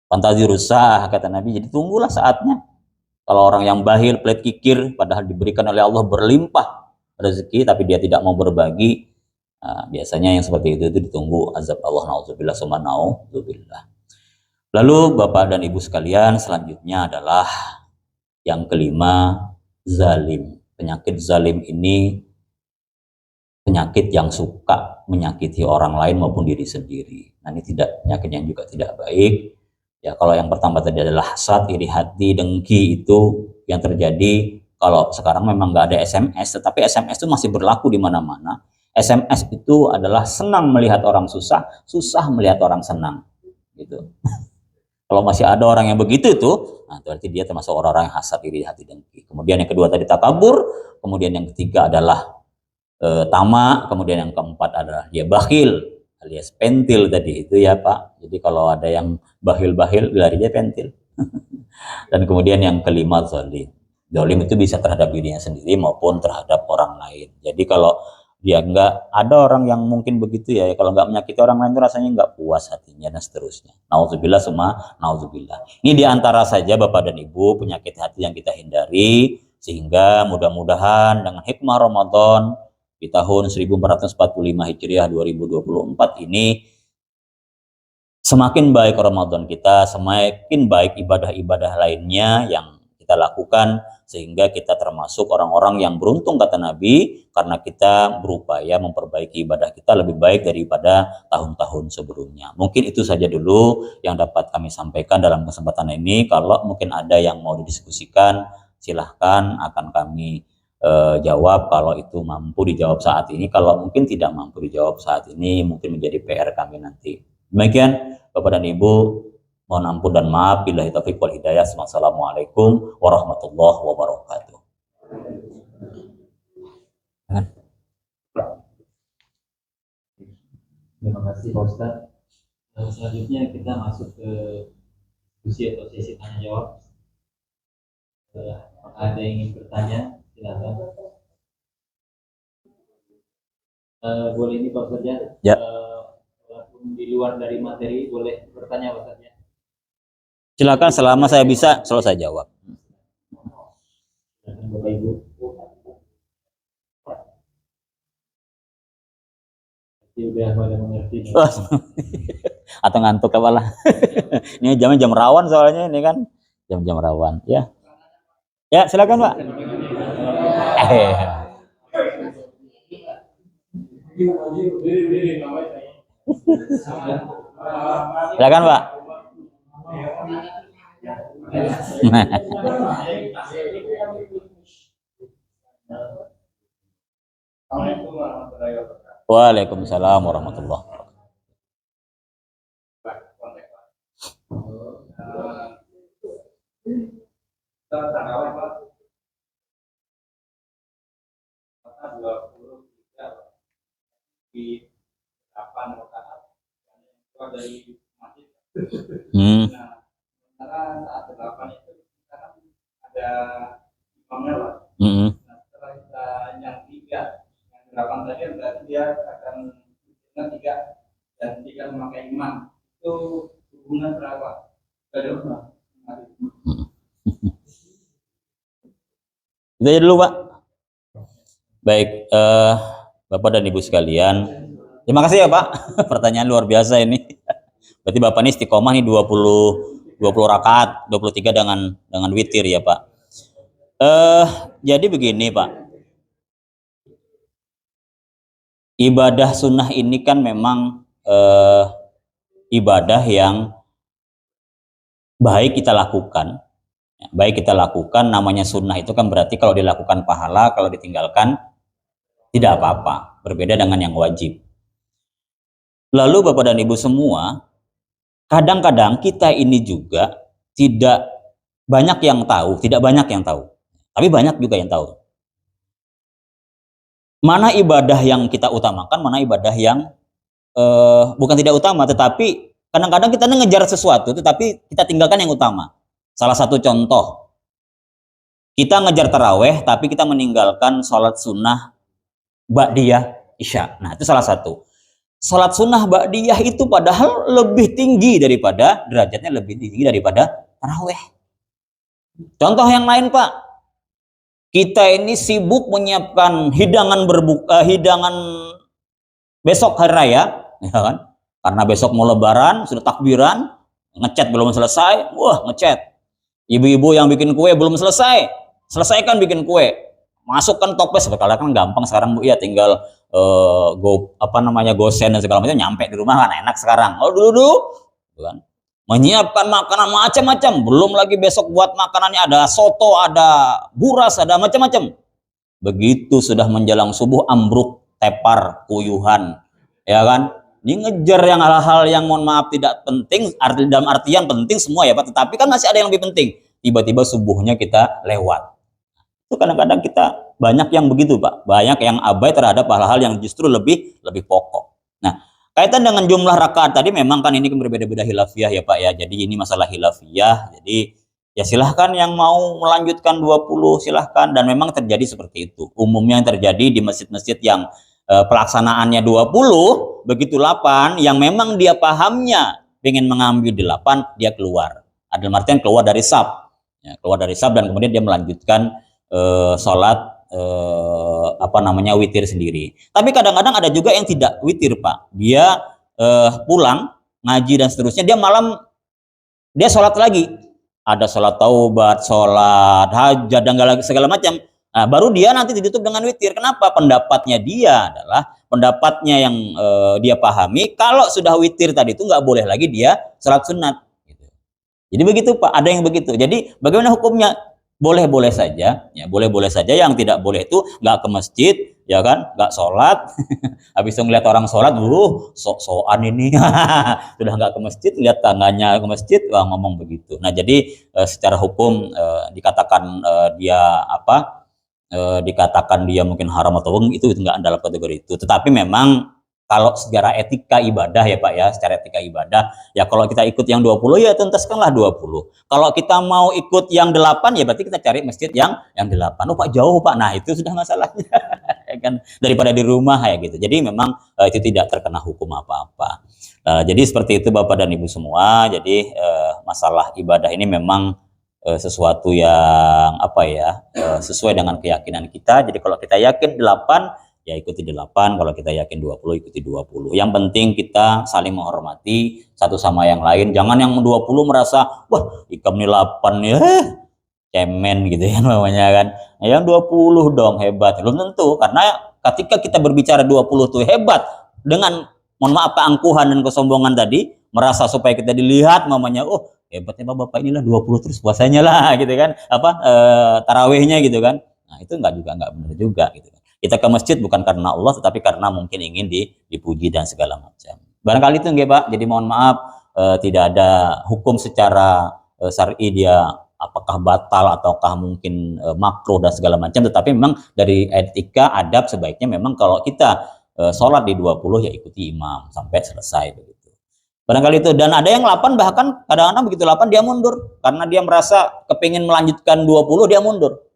Speaker 1: fantasi rusak kata Nabi. Jadi tunggulah saatnya. Kalau orang yang bakhil, pelit kikir, padahal diberikan oleh Allah berlimpah rezeki tapi dia tidak mau berbagi, nah, biasanya yang seperti itu ditunggu azab Allah, nauzubillah summa nauzubillah. Lalu Bapak dan Ibu sekalian, selanjutnya adalah yang kelima, zalim. Penyakit zalim ini penyakit yang suka menyakiti orang lain maupun diri sendiri. Nah, ini penyakit yang juga tidak baik. Ya, kalau yang pertama tadi adalah hasad, iri hati, dengki, itu yang terjadi. Kalau sekarang memang nggak ada SMS, tetapi SMS itu masih berlaku di mana-mana. SMS itu adalah senang melihat orang susah, susah melihat orang senang. Gitu. Kalau masih ada orang yang begitu tuh, nah berarti dia termasuk orang-orang yang hasad, iri, hati dengki. Kemudian yang kedua tadi takabur, kemudian yang ketiga adalah tamak, kemudian yang keempat adalah dia bakhil alias pentil tadi itu ya Pak. Jadi kalau ada yang bakhil-bakhil, lari dia pentil. Dan kemudian yang kelima zalim. Zalim itu bisa terhadap dirinya sendiri maupun terhadap orang lain. Jadi kalau dia nggak, ada orang yang mungkin begitu ya, kalau nggak menyakiti orang lain itu rasanya nggak puas hatinya dan seterusnya. Nauzubillah semua, nauzubillah. Ini diantara saja Bapak dan Ibu penyakit hati yang kita hindari, sehingga mudah-mudahan dengan hikmah Ramadan di tahun 1445 Hijriah 2024 ini semakin baik Ramadan kita, semakin baik ibadah-ibadah lainnya yang kita lakukan, sehingga kita termasuk orang-orang yang beruntung kata Nabi, karena kita berupaya memperbaiki ibadah kita lebih baik daripada tahun-tahun sebelumnya. Mungkin itu saja dulu yang dapat kami sampaikan dalam kesempatan ini. Kalau mungkin ada yang mau didiskusikan, silahkan, akan kami jawab kalau itu mampu dijawab saat ini. Kalau mungkin tidak mampu dijawab saat ini, mungkin menjadi PR kami nanti. Demikian Bapak dan Ibu, mohon ampun dan maaf. Billahi taufiq wal hidayah. Wassalamualaikum warahmatullahi wabarakatuh.
Speaker 2: Terima kasih Pak Ustadz. Selanjutnya kita masuk ke diskusi atau sesi tanya jawab. Apakah ada yang ingin bertanya? Silakan. Boleh ini Pak Ustadz ya? Walaupun di luar dari materi boleh bertanya Pak Ustadz ya?
Speaker 1: Silakan, selama saya bisa selalu saya jawab.
Speaker 2: Silakan Bapak Ibu. Udah pada mengerti.
Speaker 1: Atau ngantuk apalah. Ini jam rawan soalnya, ini kan jam rawan ya. Ya silakan Pak. Silakan Pak. Waalaikumsalam warahmatullahi wabarakatuh.
Speaker 3: Di 8 rakaat keluar dari masjid. Nah, sementara saat 8 itu kita kan ada imamnya Pak. Nah, setelah kita yang 3, yang 8 tadi berarti dia akan dengan 3 dan 3 memakai imam. Itu hubungan berapa? Dari rumah.
Speaker 1: Itu aja dulu Pak. Baik, Bapak dan Ibu sekalian, terima kasih ya Pak. Pertanyaan luar biasa ini. Berarti Bapak ini istiqomah nih 20 rakaat, 23 dengan witir ya Pak. Jadi begini Pak. Ibadah sunnah ini kan memang ibadah yang baik kita lakukan. Baik kita lakukan, namanya sunnah itu kan berarti kalau dilakukan pahala, kalau ditinggalkan tidak apa-apa, berbeda dengan yang wajib. Lalu Bapak dan Ibu semua, kadang-kadang kita ini juga tidak banyak yang tahu, tapi banyak juga yang tahu. Mana ibadah yang kita utamakan, mana ibadah yang bukan tidak utama, tetapi kadang-kadang kita ngejar sesuatu, tetapi kita tinggalkan yang utama. Salah satu contoh, kita ngejar taraweh, tapi kita meninggalkan sholat sunnah ba'diyah isya. Nah, itu salah satu. Salat sunnah ba'diyah itu padahal lebih tinggi daripada, derajatnya lebih tinggi daripada taraweh. Contoh yang lain Pak, kita ini sibuk menyiapkan hidangan hidangan besok hari raya, ya kan? Karena besok mau lebaran, sudah takbiran, ngecat belum selesai, wah ngecat. Ibu-ibu yang bikin kue belum selesai, selesaikan bikin kue. Masukkan toples, kalau kan gampang sekarang Bu ya, tinggal gosen dan segala macam, nyampe di rumah kan enak sekarang. Oh dulu kan menyiapkan makanan macam-macam, belum lagi besok buat makanannya ada soto, ada buras, ada macam-macam. Begitu sudah menjelang subuh ambruk tepar, kuyuhan, ya kan? Ini ngejar yang hal-hal yang mohon maaf tidak penting, dalam artian penting semua ya Pak, tetapi kan masih ada yang lebih penting. Tiba-tiba subuhnya kita lewat. Itu kadang-kadang kita banyak yang begitu Pak, banyak yang abai terhadap hal-hal yang justru lebih pokok. Nah, kaitan dengan jumlah rakaat tadi memang kan ini berbeda-beda hilafiyah ya Pak ya. Jadi ini masalah hilafiyah. Jadi ya silahkan yang mau melanjutkan 20 silahkan, dan memang terjadi seperti itu. Umumnya yang terjadi di masjid-masjid yang pelaksanaannya 20 begitu 8, yang memang dia pahamnya pengen mengambil 8, dia keluar. Dalam artian keluar dari saf. Ya, keluar dari saf dan kemudian dia melanjutkan sholat witir sendiri. Tapi kadang-kadang ada juga yang tidak witir Pak. Dia pulang ngaji dan seterusnya, dia malam dia sholat lagi. Ada sholat taubat, sholat hajat dan segala macam. Nah, baru dia nanti ditutup dengan witir. Kenapa? Pendapatnya dia adalah pendapatnya yang dia pahami. Kalau sudah witir tadi itu nggak boleh lagi dia sholat sunat. Gitu. Jadi begitu Pak. Ada yang begitu. Jadi bagaimana hukumnya? Boleh-boleh saja, ya boleh-boleh saja. Yang tidak boleh itu nggak ke masjid, ya kan, nggak sholat. Habis itu ngeliat orang sholat, sok-sokan ini, sudah nggak ke masjid, lihat tangannya ke masjid, wah, ngomong begitu. Nah jadi secara hukum dikatakan dia dikatakan dia mungkin haram atau itu nggak dalam kategori itu. Tetapi memang kalau secara etika ibadah ya Pak ya, secara etika ibadah, ya kalau kita ikut yang 20 ya tuntaskanlah 20. Kalau kita mau ikut yang 8 ya berarti kita cari masjid yang 8. Oh Pak jauh Pak, nah itu sudah masalahnya. Kan daripada di rumah ya gitu. Jadi memang itu tidak terkena hukum apa-apa. Jadi seperti itu Bapak dan Ibu semua. Jadi masalah ibadah ini memang sesuatu yang sesuai dengan keyakinan kita. Jadi kalau kita yakin 8 ya ikuti 8, kalau kita yakin 20 ikuti 20. Yang penting kita saling menghormati satu sama yang lain. Jangan yang 20 merasa wah ikam nih 8 ya cemen gitu ya namanya kan. Yang 20 dong hebat. Belum tentu, karena ketika kita berbicara 20 tuh hebat dengan mohon maaf keangkuhan dan kesombongan tadi, merasa supaya kita dilihat mamanya, oh hebatnya Bapak inilah 20 terus puasanya lah gitu kan. Tarawihnya gitu kan. Nah, itu nggak benar juga gitu kan. Kita ke masjid bukan karena Allah tetapi karena mungkin ingin dipuji dan segala macam. Barangkali itu nggih Pak. Jadi mohon maaf tidak ada hukum secara syar'i dia apakah batal ataukah mungkin makruh dan segala macam, tetapi memang dari etika adab sebaiknya memang kalau kita sholat di 20 ya ikuti imam sampai selesai begitu. Barangkali itu. Dan ada yang 8 bahkan kadang-kadang begitu 8 dia mundur karena dia merasa kepingin melanjutkan 20 dia mundur.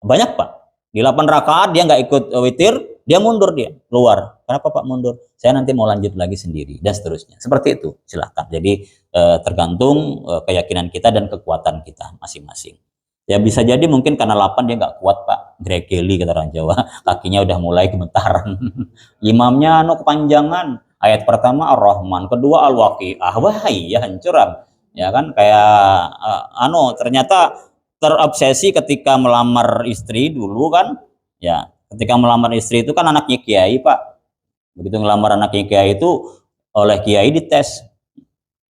Speaker 1: Banyak Pak. Di 8 rakaat dia nggak ikut witir, dia mundur, dia keluar. Kenapa Pak mundur? Saya nanti mau lanjut lagi sendiri dan seterusnya. Seperti itu, silahkan. Jadi tergantung keyakinan kita dan kekuatan kita masing-masing. Ya bisa jadi mungkin karena 8 dia nggak kuat Pak, grekeli kata orang Jawa, kakinya udah mulai gemetaran. Imamnya kepanjangan. Ayat pertama Ar-Rahman, kedua Al-Waqiah. Wah iya hancuran. Ya kan kayak ternyata terobsesi ketika melamar istri dulu kan, ya ketika melamar istri itu kan anaknya kiai Pak. Begitu ngelamar anaknya kiai itu oleh kiai dites,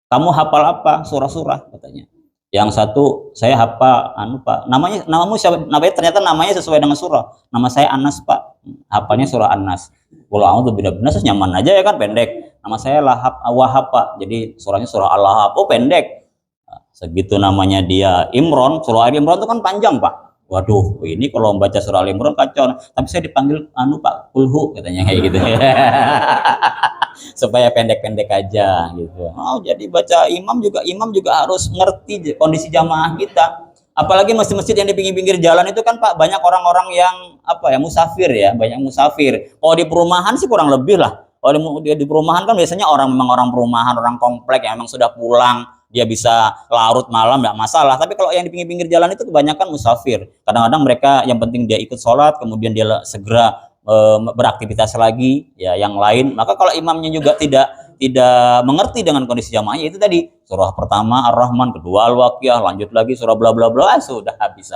Speaker 1: kamu hafal apa surah-surah katanya. Yang satu saya hafal Pak, namamu siapa, ternyata namanya sesuai dengan surah, nama saya Anas Pak, hafalnya surah Anas. Kalau tuh benar-benar nyaman aja ya kan, pendek. Nama saya Wahab Pak, jadi surahnya surah Al-Lahab, oh pendek. Segitu namanya dia Imron, surah Al-Imron itu kan panjang Pak. Waduh, ini kalau membaca surah Al-Imron kacau. Tapi saya dipanggil Pak Kulhu katanya kayak gitu. Supaya pendek-pendek aja gitu. Oh, jadi baca imam juga harus ngerti kondisi jamaah kita. Apalagi masjid-masjid yang di pinggir-pinggir jalan itu kan Pak banyak orang-orang yang musafir ya, banyak musafir. Kalau di perumahan sih kurang lebih lah. Kalau di perumahan kan biasanya memang orang perumahan, orang komplek yang memang sudah pulang, dia bisa larut malam nggak masalah. Tapi kalau yang di pinggir-pinggir jalan itu kebanyakan musafir. Kadang-kadang mereka yang penting dia ikut sholat, kemudian dia segera beraktivitas lagi ya yang lain. Maka kalau imamnya juga tidak mengerti dengan kondisi jamaahnya, itu tadi surah pertama Ar-Rahman, kedua Al-Waqiah, lanjut lagi surah bla bla bla, sudah habis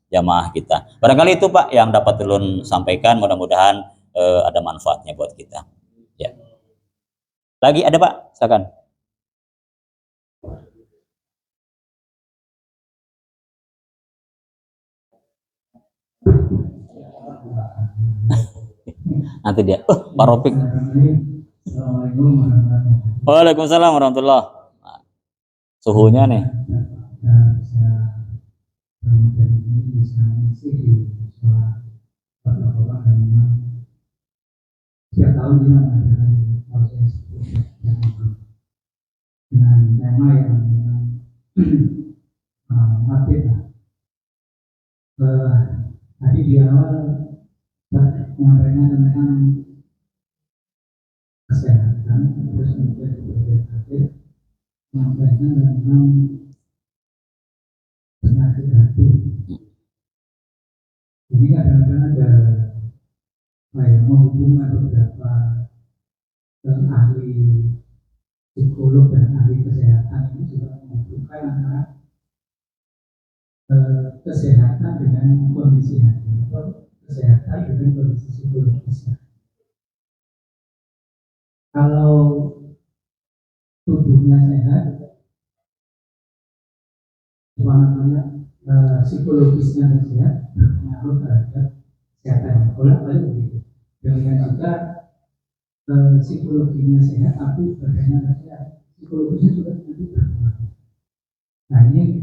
Speaker 1: jamaah kita. Barangkali itu Pak yang dapat Ulun sampaikan, mudah-mudahan ada manfaatnya buat kita. Ya. Lagi ada Pak? Silakan. Nanti dia, Pak Ropik.
Speaker 4: Assalamualaikum warahmatullahi wabarakatuh.
Speaker 1: Waalaikumsalam warahmatullah. Nah, suhunya nih.
Speaker 4: Ramadan ini bisa mengisi di sekolah bapak-bapak dan memang setiap tahun dia mengadakan proses dengan tema yang memang update lah. Tadi di awal menyampaikan tentang kesehatan, terus kemudian di akhir menyampaikan tentang penyakit hati. Jadi kadang-kadang ada menghubungkan beberapa ahli psikolog dan ahli kesehatan ini juga menghubungkan antara kesehatan dengan kondisi hati atau kesehatan dengan kondisi psikologisnya. Kalau tubuhnya sehat, psikologisnya sehat, berpengaruh terhadap kesehatan. Bolak-balik begitu. Demikian juga psikologinya sehat, tapi badannya sehat, psikologisnya juga nanti berpengaruh. Nah ini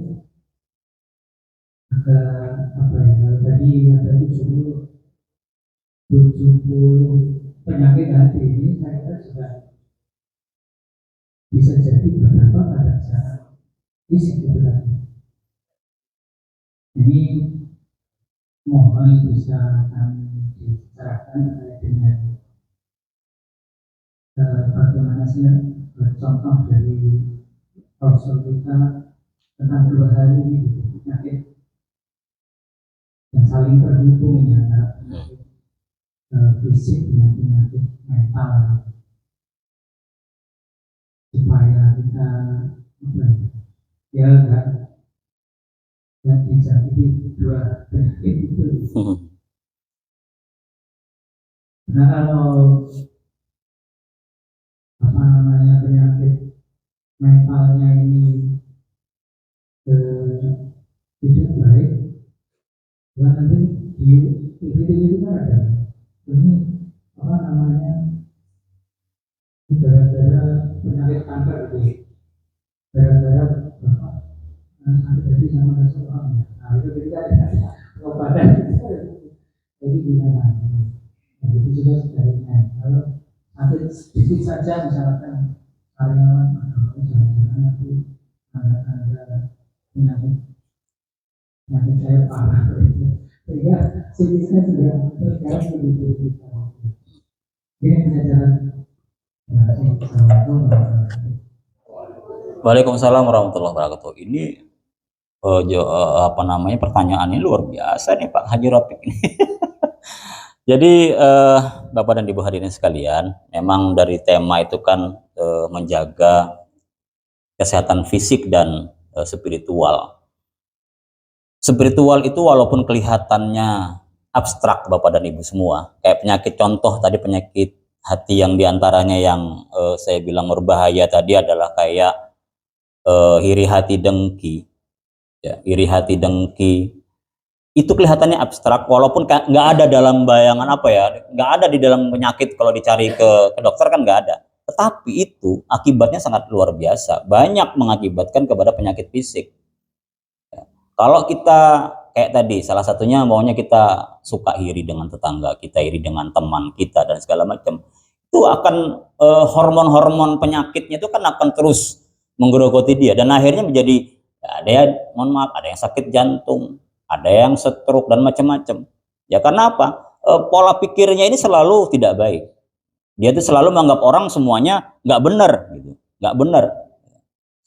Speaker 4: tadi ada 70 penyakit hati ini saya kira juga bisa jadi berdampak pada secara fisik itu tadi. Jadi mohon bisa kami bicarakan terkait dengan bagaimana sih contoh dari profesor kita tentang dua hal ini, penyakit yang saling terhubung ini antara penyakit fisik dengan penyakit mental, supaya kita nggak bisa jadi dua penyakit itu. Nah kalau penyakit mentalnya ini tidak baik, nanti di itu kan ada ini gara-gara penyakit kanker gitu, gara-gara sakit hati sama seseorang. Nah itu ketika ada pengobatan jadi gimana? Nah, itu juga sebaliknya. Kalau sakit sedikit saja misalkan karyawan atau jangan-jangan nanti tanda-tanda penyakit saya parah, sehingga psikisnya sudah berjalan begitu. Ini pengajaran. Terima kasih. Assalamualaikum warahmatullahi wabarakatuh.
Speaker 1: Waalaikumsalam warahmatullahi wabarakatuh. Ini pertanyaannya luar biasa nih Pak Haji Rafiq ini. Jadi Bapak dan Ibu hadirin sekalian, memang dari tema itu kan menjaga kesehatan fisik dan spiritual. Spiritual itu walaupun kelihatannya abstrak Bapak dan Ibu semua, kayak penyakit contoh tadi penyakit hati yang diantaranya yang saya bilang berbahaya tadi adalah kayak iri hati dengki, ya, iri hati dengki itu kelihatannya abstrak walaupun nggak ada dalam bayangan nggak ada di dalam penyakit kalau dicari ke dokter kan nggak ada, tetapi itu akibatnya sangat luar biasa, banyak mengakibatkan kepada penyakit fisik. Kalau kita kayak tadi salah satunya maunya kita suka iri dengan tetangga kita, iri dengan teman kita dan segala macam, itu akan hormon-hormon penyakitnya itu kan akan terus menggerogoti dia dan akhirnya menjadi ada yang sakit jantung, ada yang stroke dan macam-macam. Ya karena apa? Pola pikirnya ini selalu tidak baik. Dia itu selalu menganggap orang semuanya nggak benar gitu, nggak benar.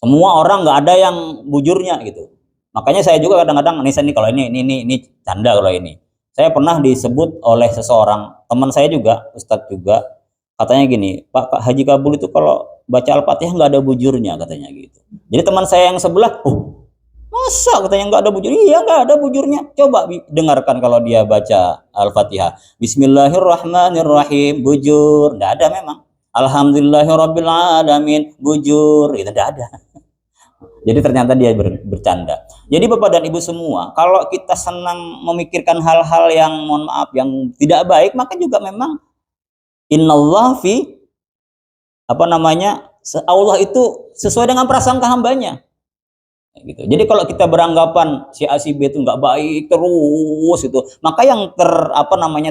Speaker 1: Semua orang nggak ada yang bujurnya gitu. Makanya saya juga kadang-kadang kalau ini canda kalau ini. Saya pernah disebut oleh seseorang teman saya juga, Ustadz juga, katanya gini, Pak Haji Kabul itu kalau baca Al-Fatihah nggak ada bujurnya katanya gitu. Jadi teman saya yang sebelah, masa katanya nggak ada bujurnya? Iya nggak ada bujurnya. Coba dengarkan kalau dia baca Al-Fatihah. Bismillahirrahmanirrahim, bujur, nggak ada memang. Alhamdulillahirrabbilalamin, bujur, itu nggak ada. Jadi ternyata dia bercanda. Jadi Bapak dan Ibu semua, kalau kita senang memikirkan hal-hal yang mohon maaf yang tidak baik, maka juga memang Innallah fi Allah itu sesuai dengan prasangka hambanya. Gitu. Jadi kalau kita beranggapan si A si B itu nggak baik terus itu, maka yang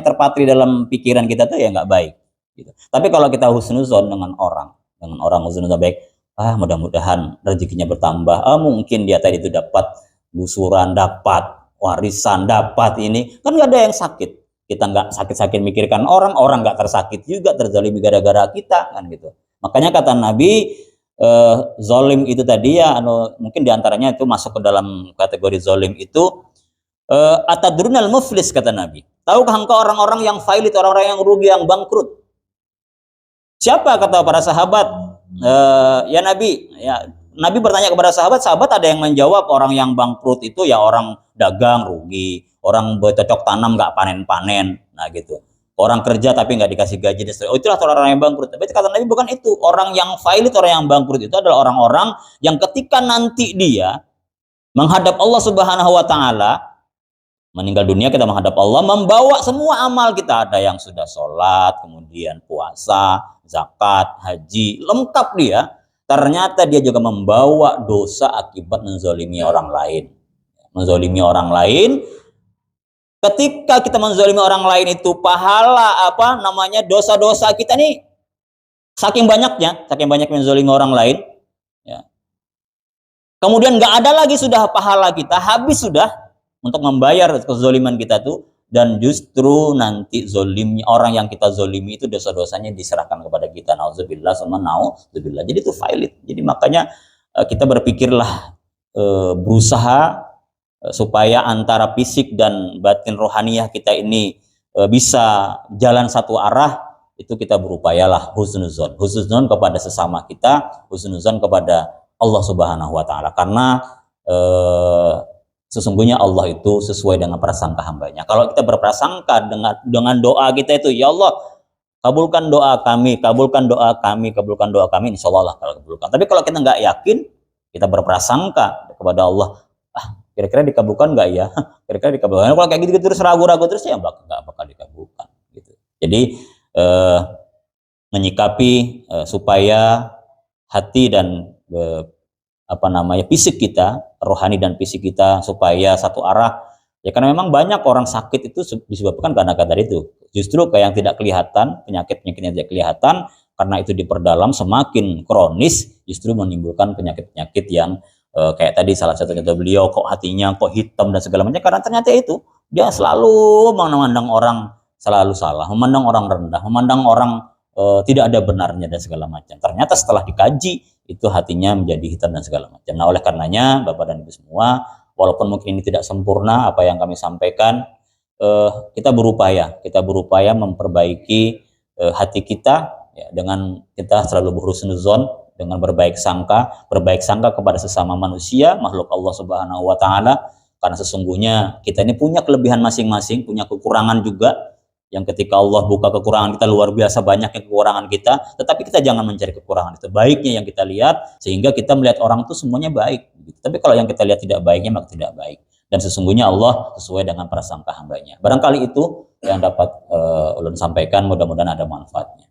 Speaker 1: terpatri dalam pikiran kita tuh ya nggak baik. Gitu. Tapi kalau kita husnuzon dengan orang husnuzon baik, mudah-mudahan rezekinya bertambah, mungkin dia tadi itu dapat gusuran, dapat warisan, dapat ini, kan nggak ada yang sakit. Kita nggak sakit-sakit mikirkan orang nggak tersakit juga, terzalimi gara-gara kita kan gitu. Makanya kata Nabi, zolim itu tadi ya, mungkin diantaranya itu masuk ke dalam kategori zolim itu, atadrunal muflis kata Nabi. Tahukah engkau orang-orang yang failit, orang-orang yang rugi, yang bangkrut? Siapa kata para sahabat? Ya Nabi, ya Nabi bertanya kepada sahabat ada yang menjawab orang yang bangkrut itu ya orang dagang rugi, orang bercocok tanam nggak panen-panen, nah gitu. Orang kerja tapi nggak dikasih gaji, itulah orang-orang yang bangkrut. Tapi kata Nabi bukan itu. Orang yang failit, orang yang bangkrut itu adalah orang-orang yang ketika nanti dia menghadap Allah Subhanahu wa taala, meninggal dunia kita menghadap Allah, membawa semua amal kita, ada yang sudah sholat, kemudian puasa, zakat, haji, lengkap dia. Ternyata dia juga membawa dosa akibat menzalimi orang lain. Menzalimi orang lain. Ketika kita menzalimi orang lain itu pahala dosa-dosa kita nih saking banyaknya menzalimi orang lain, ya. Kemudian nggak ada lagi sudah pahala kita, habis sudah untuk membayar kezaliman kita tuh, dan justru nanti zolimnya orang yang kita zolimi itu dosa-dosanya diserahkan kepada kita. Nauzubillah sama nauzubillah. Jadi itu failit. Jadi makanya kita berpikirlah, berusaha supaya antara fisik dan batin rohaniyah kita ini bisa jalan satu arah. Itu kita berupayalah husnuzon kepada sesama kita, husnuzon kepada Allah Subhanahu wa taala, karena sesungguhnya Allah itu sesuai dengan prasangka hambanya. Kalau kita berprasangka dengan doa kita itu, ya Allah kabulkan doa kami, insya Allah kalau kabulkan. Tapi kalau kita nggak yakin, kita berprasangka kepada Allah, kira-kira dikabulkan nggak ya? Kira-kira dikabulkan. Kalau kayak gitu terus ragu-ragu terus ya nggak bakal dikabulkan. Gitu. Jadi menyikapi supaya hati dan fisik kita, rohani dan fisik kita supaya satu arah. Ya karena memang banyak orang sakit itu disebabkan karena kata itu. Justru kayak yang tidak kelihatan, penyakit-penyakit yang tidak kelihatan, karena itu diperdalam semakin kronis, justru menimbulkan penyakit-penyakit yang kayak tadi salah satu contoh beliau, kok hatinya kok hitam dan segala macam, karena ternyata itu dia selalu memandang orang selalu salah, memandang orang rendah, memandang orang tidak ada benarnya dan segala macam. Ternyata setelah dikaji itu hatinya menjadi hitam dan segala macam. Nah oleh karenanya Bapak dan Ibu semua, walaupun mungkin ini tidak sempurna apa yang kami sampaikan, kita berupaya memperbaiki hati kita, ya, dengan kita selalu berhusnuzon, dengan berbaik sangka kepada sesama manusia, makhluk Allah Subhanahu wa taala, karena sesungguhnya kita ini punya kelebihan masing-masing, punya kekurangan juga, yang ketika Allah buka kekurangan kita luar biasa banyaknya kekurangan kita, tetapi kita jangan mencari kekurangan itu, baiknya yang kita lihat, sehingga kita melihat orang itu semuanya baik. Tapi kalau yang kita lihat tidak baiknya, maka tidak baik. Dan sesungguhnya Allah sesuai dengan prasangka hambanya. Barangkali itu yang dapat ulun sampaikan, mudah-mudahan ada manfaatnya.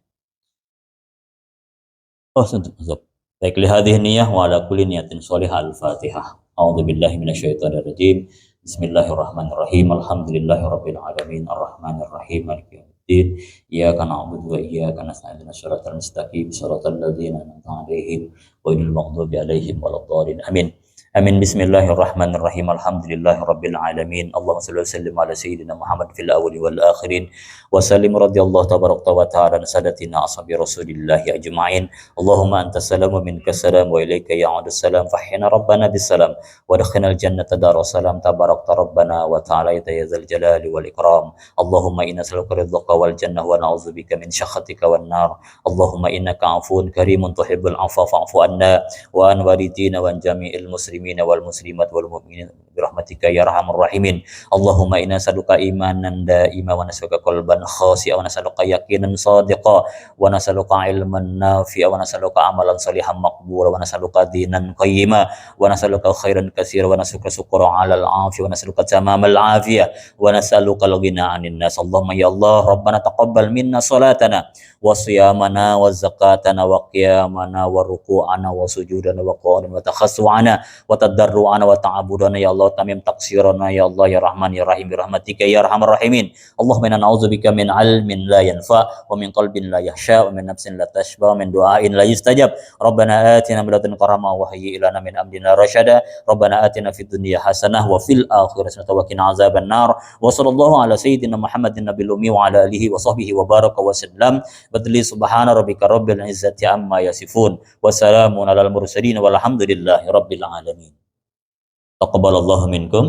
Speaker 1: Baik, lihadih niyah wa ala kulli niyatin sholihah. Al-Fatihah. A'udzubillahi minasyaitonir rajim. Bismillahirrahmanirrahim. Alhamdulillahirabbil alamin. Arrahmanirrahim. Maliki yaumiddin. Iyyaka na'budu wa iyyaka nasta'in. Shiratal mustaqim. Shiratal ladzina an'amta 'alaihim ghairil maghdubi 'alaihim waladdallin. Amin. Amin. Bismillahirrahmanirrahim. Alhamdulillahirabbil alamin. Allahumma shalli wa sallim ala sayyidina Muhammad fil awwali wal akhirin. Wa sallim radhiyallahu tabaraka wa ta'ala an sadatina ashabi rasulillahi ajma'in. Allahumma antas salam wa minkas salam wa ilaika ya'udus salam. Fahina rabbana bis salam wa dakhinal jannata daras salam. Tabarakta rabbana wa ta'ala ya zal jalali wal ikram. Allahumma inna nas'aluka ridhaka wal jannah wa na'udzubika min syakhatika wan nar. Allahumma innaka 'afuwun karimun tuhibbul 'afwa fa'fu anna wa an walidina wa an jami'il muslimin wal muslimat wal mu'minin برحمتك يا أرحم الراحمين اللهم إنا نسألك إيمانا دائما ونسألك قلبا خاشعا ونسألك يقينا صادقا ونسألك علما نافعا ونسألك عملا صالحا مقبولا ونسألك دينا قيما ونسألك خيرا كثيرا ونسألك شكرا على العافية ونسألك تمام العافية ونسألك الغنى عن الناس اللهم يا الله ربنا تقبل منا صلاتنا وصيامنا وزكاتنا وقيامنا وركوعنا وسجودنا وقيامنا وتخشعنا وتضرعنا وتعبدنا يا الله تمم تقصيرنا يا الله يا رحمن يا رحيم برحمتك يا أرحم الراحمين اللهم إنا نعوذ بك من علم لا ينفع ومن قلب لا يخشى ومن نفس لا تشبع ومن دعاء لا يستجاب ربنا آتنا من لدنك رحمة وهيئ لنا من أمرنا رشدا ربنا آتنا في الدنيا حسنة وفي الآخرة حسنة وقنا عذاب النار وصلى الله على سيدنا محمد النبي الأمي وعلى آله وصحبه وبارك وسلم بدلي سبحان ربك رب العزة عما يصفون وسلام على المرسلين والحمد لله رب العالمين تقبل الله منكم